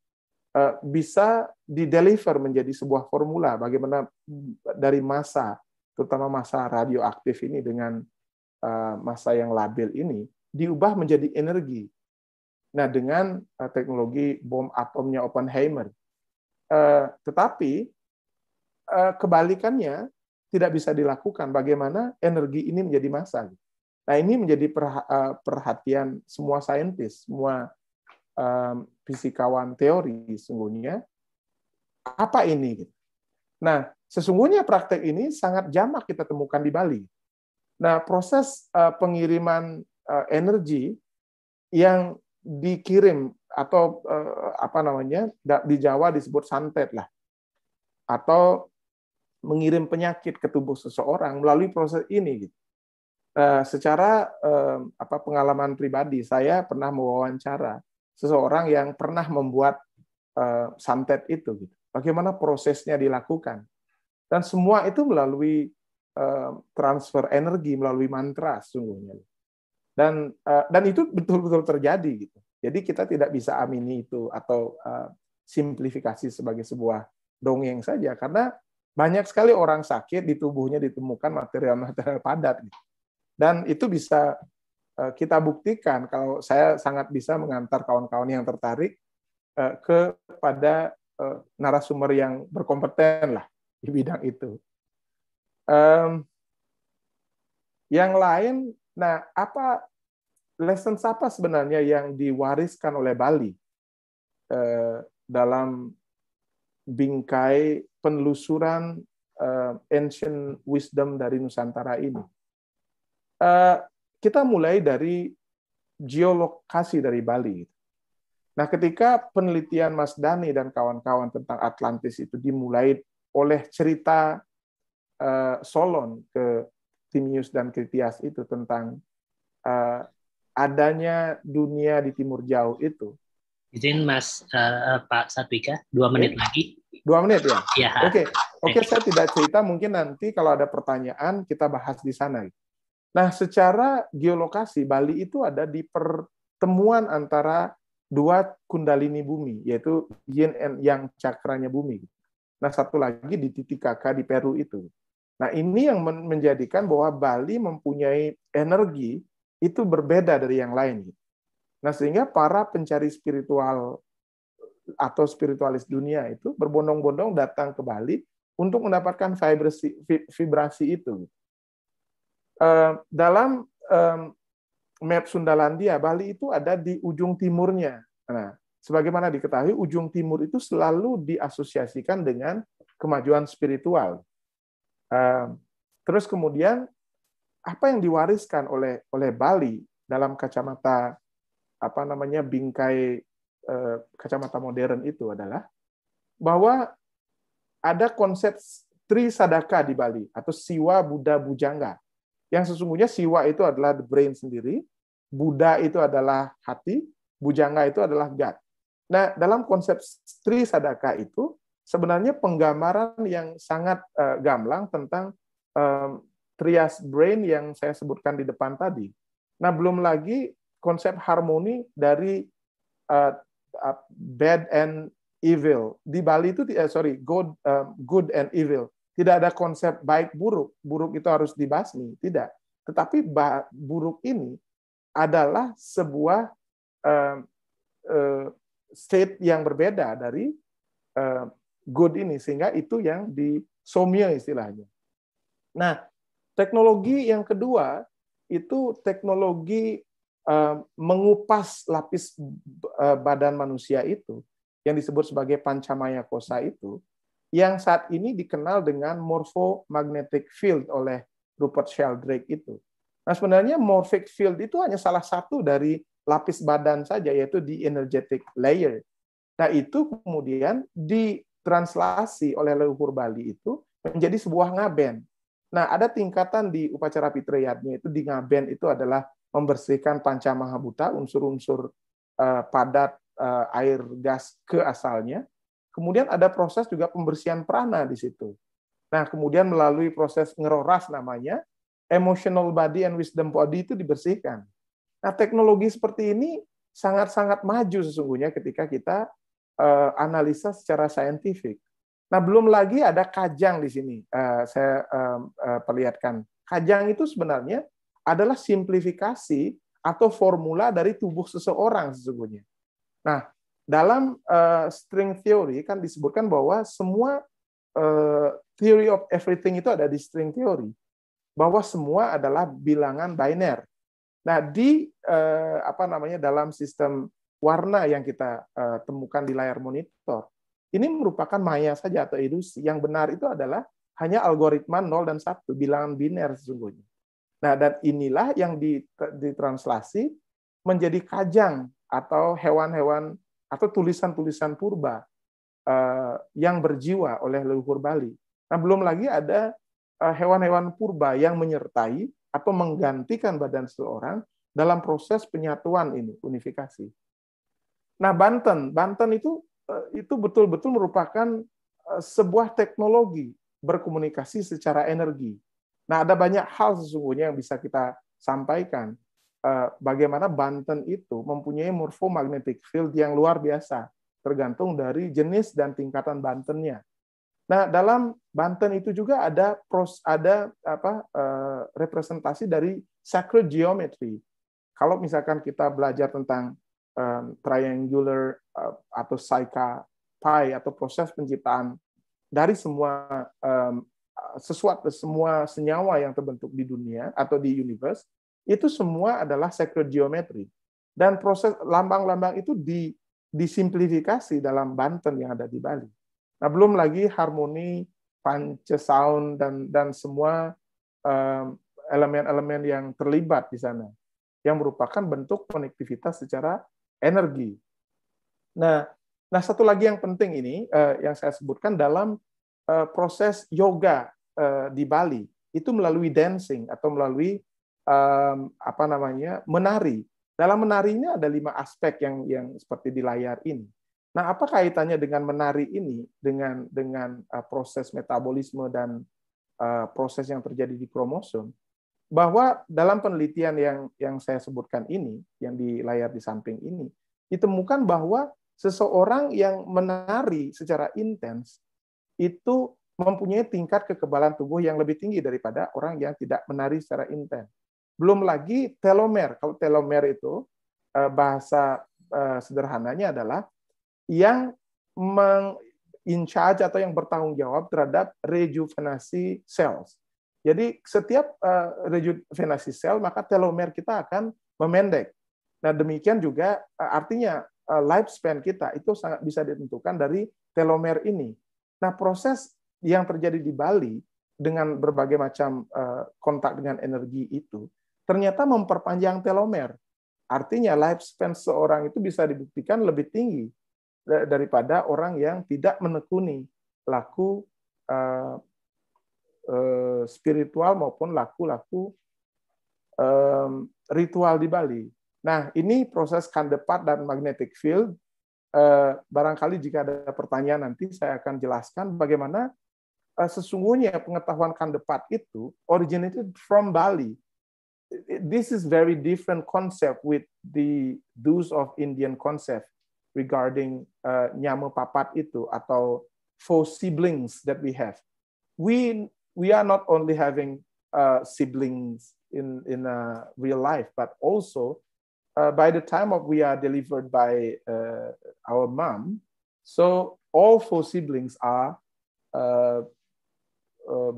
bisa dideliver menjadi sebuah formula bagaimana dari massa, terutama massa radioaktif ini dengan massa yang labil ini, diubah menjadi energi. Nah, dengan teknologi bom atomnya Oppenheimer. Tetapi kebalikannya, tidak bisa dilakukan, bagaimana energi ini menjadi massa. Nah, ini menjadi perhatian semua saintis, semua fisikawan teori sesungguhnya. Apa ini? Nah, sesungguhnya praktek ini sangat jamak kita temukan di Bali. Nah, proses pengiriman energi yang dikirim atau di Jawa disebut santet lah, atau mengirim penyakit ke tubuh seseorang melalui proses ini. Secara pengalaman pribadi, saya pernah mewawancara seseorang yang pernah membuat santet itu. Bagaimana prosesnya dilakukan. Dan semua itu melalui transfer energi, melalui mantra sesungguhnya. Dan itu betul-betul terjadi. Gitu. Jadi kita tidak bisa amini itu atau simplifikasi sebagai sebuah dongeng saja. Karena banyak sekali orang sakit di tubuhnya ditemukan material-material padat. Gitu. Dan itu bisa kita buktikan kalau saya sangat bisa mengantar kawan-kawan yang tertarik kepada narasumber yang berkompeten lah di bidang itu. Yang lain, nah lessons apa sebenarnya yang diwariskan oleh Bali dalam bingkai penelusuran ancient wisdom dari Nusantara ini? Kita mulai dari geolokasi dari Bali. Nah, ketika penelitian Mas Dhani dan kawan-kawan tentang Atlantis itu dimulai oleh cerita Solon ke Timaeus dan Critias itu tentang adanya dunia di timur jauh itu. Izin Mas Pak Satwika, 2 menit lagi. 2 menit ya? Ya. Oke, saya tidak cerita, mungkin nanti kalau ada pertanyaan kita bahas di sana. Nah, secara geolokasi, Bali itu ada di pertemuan antara 2 kundalini bumi, yaitu yin and yang cakranya bumi. Nah, satu lagi di Titicaca di Peru itu. Nah, ini yang menjadikan bahwa Bali mempunyai energi itu berbeda dari yang lain. Nah, sehingga para pencari spiritual atau spiritualis dunia itu berbondong-bondong datang ke Bali untuk mendapatkan vibrasi itu. Dalam map Sundalandia, Bali itu ada di ujung timurnya. Nah, sebagaimana diketahui, ujung timur itu selalu diasosiasikan dengan kemajuan spiritual. Terus kemudian apa yang diwariskan oleh Bali dalam kacamata bingkai kacamata modern itu adalah bahwa ada konsep Trisadaka di Bali atau Siwa, Buddha, Bujangga. Yang sesungguhnya Siwa itu adalah the brain sendiri, Buddha itu adalah hati, Bujangga itu adalah God. Nah, dalam konsep Trisadaka itu sebenarnya penggambaran yang sangat gamblang tentang trias brain yang saya sebutkan di depan tadi. Nah, belum lagi konsep harmoni dari bad and evil. Di Bali itu good and evil. Tidak ada konsep baik buruk. Buruk itu harus dibasmi, tidak. Tetapi buruk ini adalah sebuah state yang berbeda dari good ini, sehingga itu yang di somya istilahnya. Nah, teknologi yang kedua itu teknologi mengupas lapis badan manusia itu yang disebut sebagai pancamaya kosa itu, yang saat ini dikenal dengan morphomagnetic field oleh Rupert Sheldrake itu. Nah, sebenarnya morphic field itu hanya salah satu dari lapis badan saja, yaitu di energetic layer. Nah, itu kemudian ditranslasi oleh leluhur Bali itu menjadi sebuah ngaben. Nah, ada tingkatan di upacara Pitrayatnya itu di ngaben itu adalah membersihkan panca mahabhuta, unsur-unsur padat air gas ke asalnya. Kemudian ada proses juga pembersihan prana di situ. Nah, kemudian melalui proses ngeroras namanya, emotional body and wisdom body itu dibersihkan. Nah, teknologi seperti ini sangat-sangat maju sesungguhnya ketika kita analisa secara saintifik. Nah, belum lagi ada kajang di sini. Saya perlihatkan. Kajang itu sebenarnya adalah simplifikasi atau formula dari tubuh seseorang sesungguhnya. Nah, dalam string theory kan disebutkan bahwa semua theory of everything itu ada di string theory, bahwa semua adalah bilangan biner. Nah, di dalam sistem warna yang kita temukan di layar monitor, ini merupakan maya saja atau ilusi. Yang benar itu adalah hanya algoritma 0 dan 1, bilangan biner sesungguhnya. Nah, dan inilah yang ditranslasi menjadi kajang atau hewan-hewan atau tulisan-tulisan purba yang berjiwa oleh leluhur Bali. Nah, belum lagi ada hewan-hewan purba yang menyertai atau menggantikan badan seseorang dalam proses penyatuan ini, unifikasi. Nah, Banten itu betul-betul merupakan sebuah teknologi berkomunikasi secara energi. Nah, ada banyak hal sesungguhnya yang bisa kita sampaikan. Bagaimana Banten itu mempunyai morphomagnetic field yang luar biasa, tergantung dari jenis dan tingkatan Bantennya. Nah, dalam Banten itu juga ada representasi dari sacred geometry. Kalau misalkan kita belajar tentang triangular atau cyca pi atau proses penciptaan dari semua semua senyawa yang terbentuk di dunia atau di universe, itu semua adalah sacred geometry. Dan proses lambang-lambang itu disimplifikasi dalam Banten yang ada di Bali. Nah, belum lagi harmoni, pancasound, dan semua elemen-elemen yang terlibat di sana, yang merupakan bentuk konektivitas secara energi. Nah, satu lagi yang penting ini, yang saya sebutkan dalam proses yoga di Bali, itu melalui dancing atau melalui menari. Dalam menari ini ada 5 aspek yang seperti di layar ini. Nah, apa kaitannya dengan menari ini dengan proses metabolisme dan proses yang terjadi di kromosom? Bahwa dalam penelitian yang saya sebutkan ini, yang di layar di samping ini, ditemukan bahwa seseorang yang menari secara intens itu mempunyai tingkat kekebalan tubuh yang lebih tinggi daripada orang yang tidak menari secara intens. Belum lagi telomer. Kalau telomer itu bahasa sederhananya adalah yang in charge atau yang bertanggung jawab terhadap rejuvenasi cells. Jadi setiap rejuvenasi sel, maka telomer kita akan memendek. Nah, demikian juga artinya lifespan kita itu sangat bisa ditentukan dari telomer ini. Nah, proses yang terjadi di Bali dengan berbagai macam kontak dengan energi itu ternyata memperpanjang telomer. Artinya lifespan seorang itu bisa dibuktikan lebih tinggi daripada orang yang tidak menekuni laku spiritual maupun laku-laku ritual di Bali. Nah, ini proses kandepat dan magnetic field. Barangkali jika ada pertanyaan nanti saya akan jelaskan bagaimana sesungguhnya pengetahuan kandepat itu originated from Bali. This is very different concept with the those of Indian concept regarding nyama papat itu atau 4 siblings that we have. We are not only having siblings in real life, but also by the time of we are delivered by our mom, so all 4 siblings are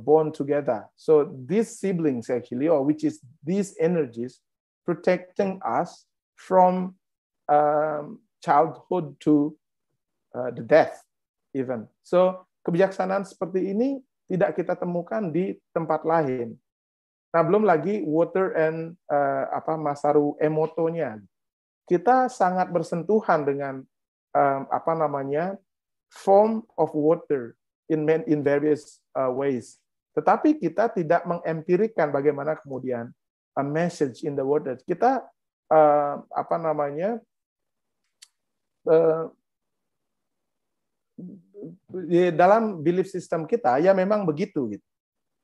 born together. So these siblings actually, or which is these energies, protecting us from childhood to the death even. So kebijaksanaan seperti ini tidak kita temukan di tempat lain. Nah, belum lagi water and Masaru Emoto-nya. Kita sangat bersentuhan dengan form of water in various ways. Tetapi kita tidak mengempirikan bagaimana kemudian a message in the water. Kita dalam belief system kita ya memang begitu gitu.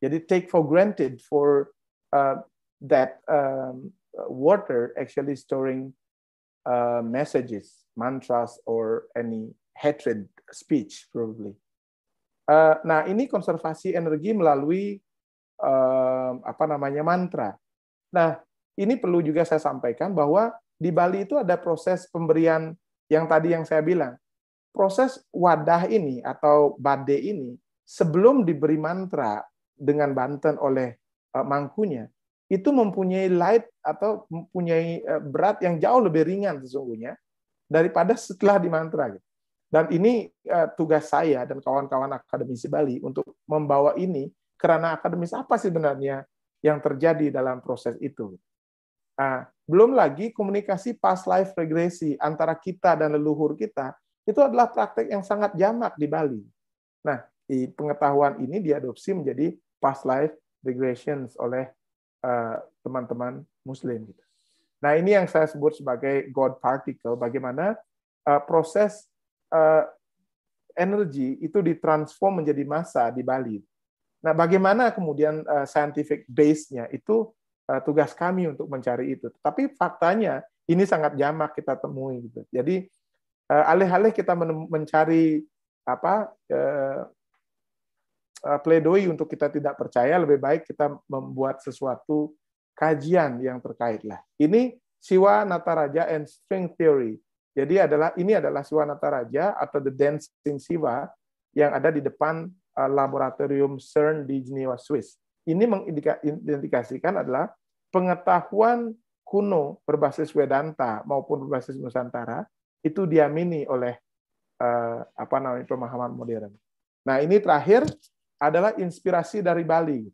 Jadi take for granted for that water actually storing messages, mantras or any hatred speech probably. Nah, ini konservasi energi melalui mantra. Nah, ini perlu juga saya sampaikan bahwa di Bali itu ada proses pemberian yang tadi yang saya bilang. Proses wadah ini atau bade ini sebelum diberi mantra dengan Banten oleh mangkunya, itu mempunyai light atau mempunyai berat yang jauh lebih ringan sesungguhnya daripada setelah dimantra. Gitu. Dan ini tugas saya dan kawan-kawan akademisi Bali untuk membawa ini kerana akademis apa sih sebenarnya yang terjadi dalam proses itu. Nah, belum lagi komunikasi past life regresi antara kita dan leluhur kita, itu adalah praktek yang sangat jamak di Bali. Nah, pengetahuan ini diadopsi menjadi past life regressions oleh teman-teman Muslim. Nah, ini yang saya sebut sebagai God particle, bagaimana proses energi itu ditransform menjadi massa di Bali. Nah, bagaimana kemudian scientific base-nya itu tugas kami untuk mencari itu. Tapi faktanya ini sangat jamak kita temui. Gitu. Jadi alih-alih kita mencari pledoi untuk kita tidak percaya, lebih baik kita membuat sesuatu kajian yang terkait lah. Ini Siwa Nataraja and String Theory. Jadi ini adalah Siwa Nataraja atau The Dancing Siwa yang ada di depan laboratorium CERN di Geneva, Swiss. Ini mengindikasikan adalah pengetahuan kuno berbasis Vedanta maupun berbasis Nusantara itu diamini oleh pemahaman modern. Nah, ini terakhir adalah inspirasi dari Bali.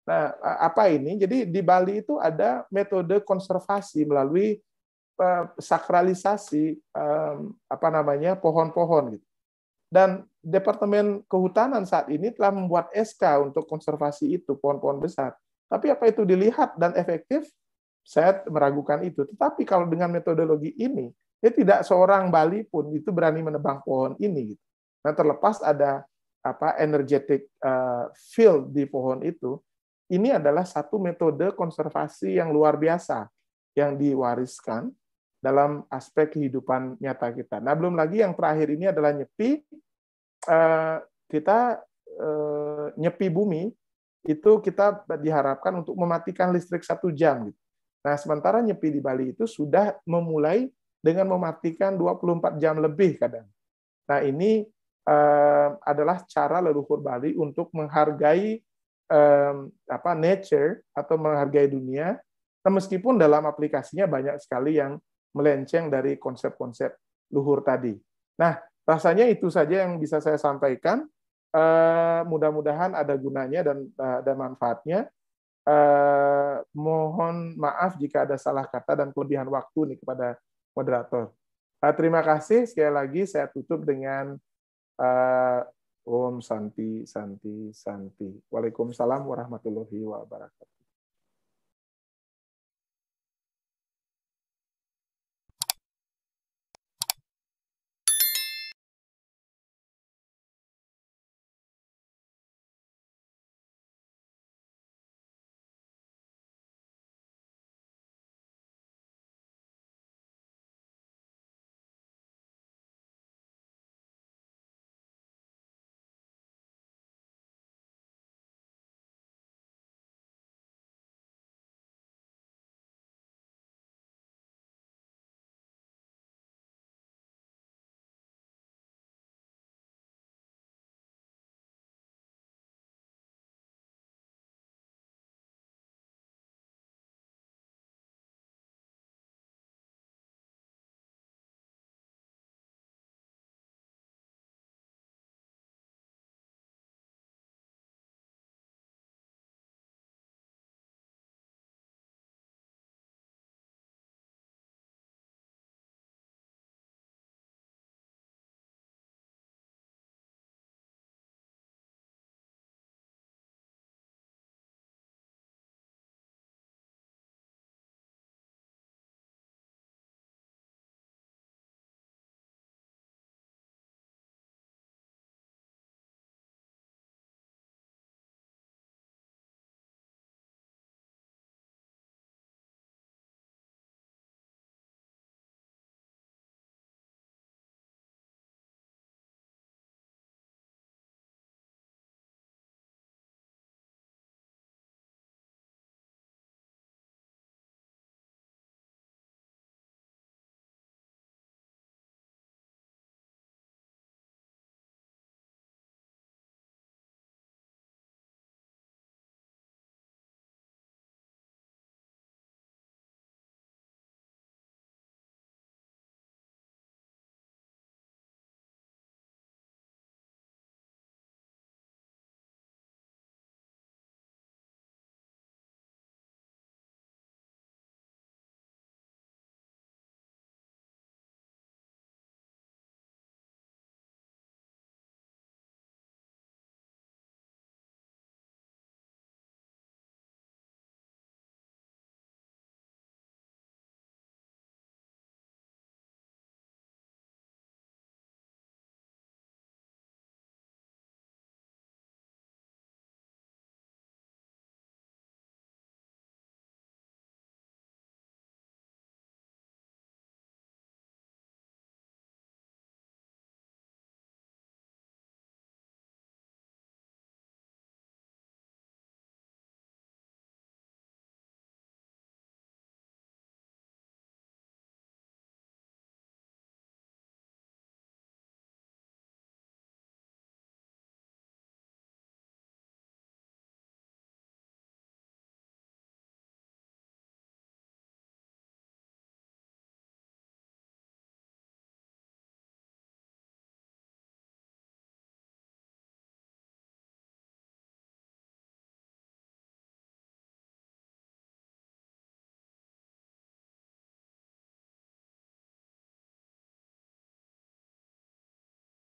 Nah, apa ini? Jadi di Bali itu ada metode konservasi melalui sakralisasi pohon-pohon gitu. Dan Departemen Kehutanan saat ini telah membuat SK untuk konservasi itu pohon-pohon besar. Tapi apa itu dilihat dan efektif? Saya meragukan itu. Tetapi kalau dengan metodologi ini, tidak seorang Bali pun itu berani menebang pohon ini. Gitu. Nah, terlepas ada energetic field di pohon itu, ini adalah satu metode konservasi yang luar biasa yang diwariskan dalam aspek kehidupan nyata kita. Nah, belum lagi yang terakhir ini adalah nyepi. Kita nyepi bumi itu kita diharapkan untuk mematikan listrik 1 jam. Gitu. Nah, sementara nyepi di Bali itu sudah memulai dengan mematikan 24 jam lebih kadang. Nah, ini adalah cara leluhur Bali untuk menghargai nature atau menghargai dunia. Nah, meskipun dalam aplikasinya banyak sekali yang melenceng dari konsep-konsep luhur tadi. Nah, rasanya itu saja yang bisa saya sampaikan. Mudah-mudahan ada gunanya dan ada manfaatnya. Mohon maaf jika ada salah kata dan kelebihan waktu nih kepada moderator. Terima kasih sekali lagi. Saya tutup dengan Om Santi Santi Santi. Waalaikumsalam warahmatullahi wabarakatuh.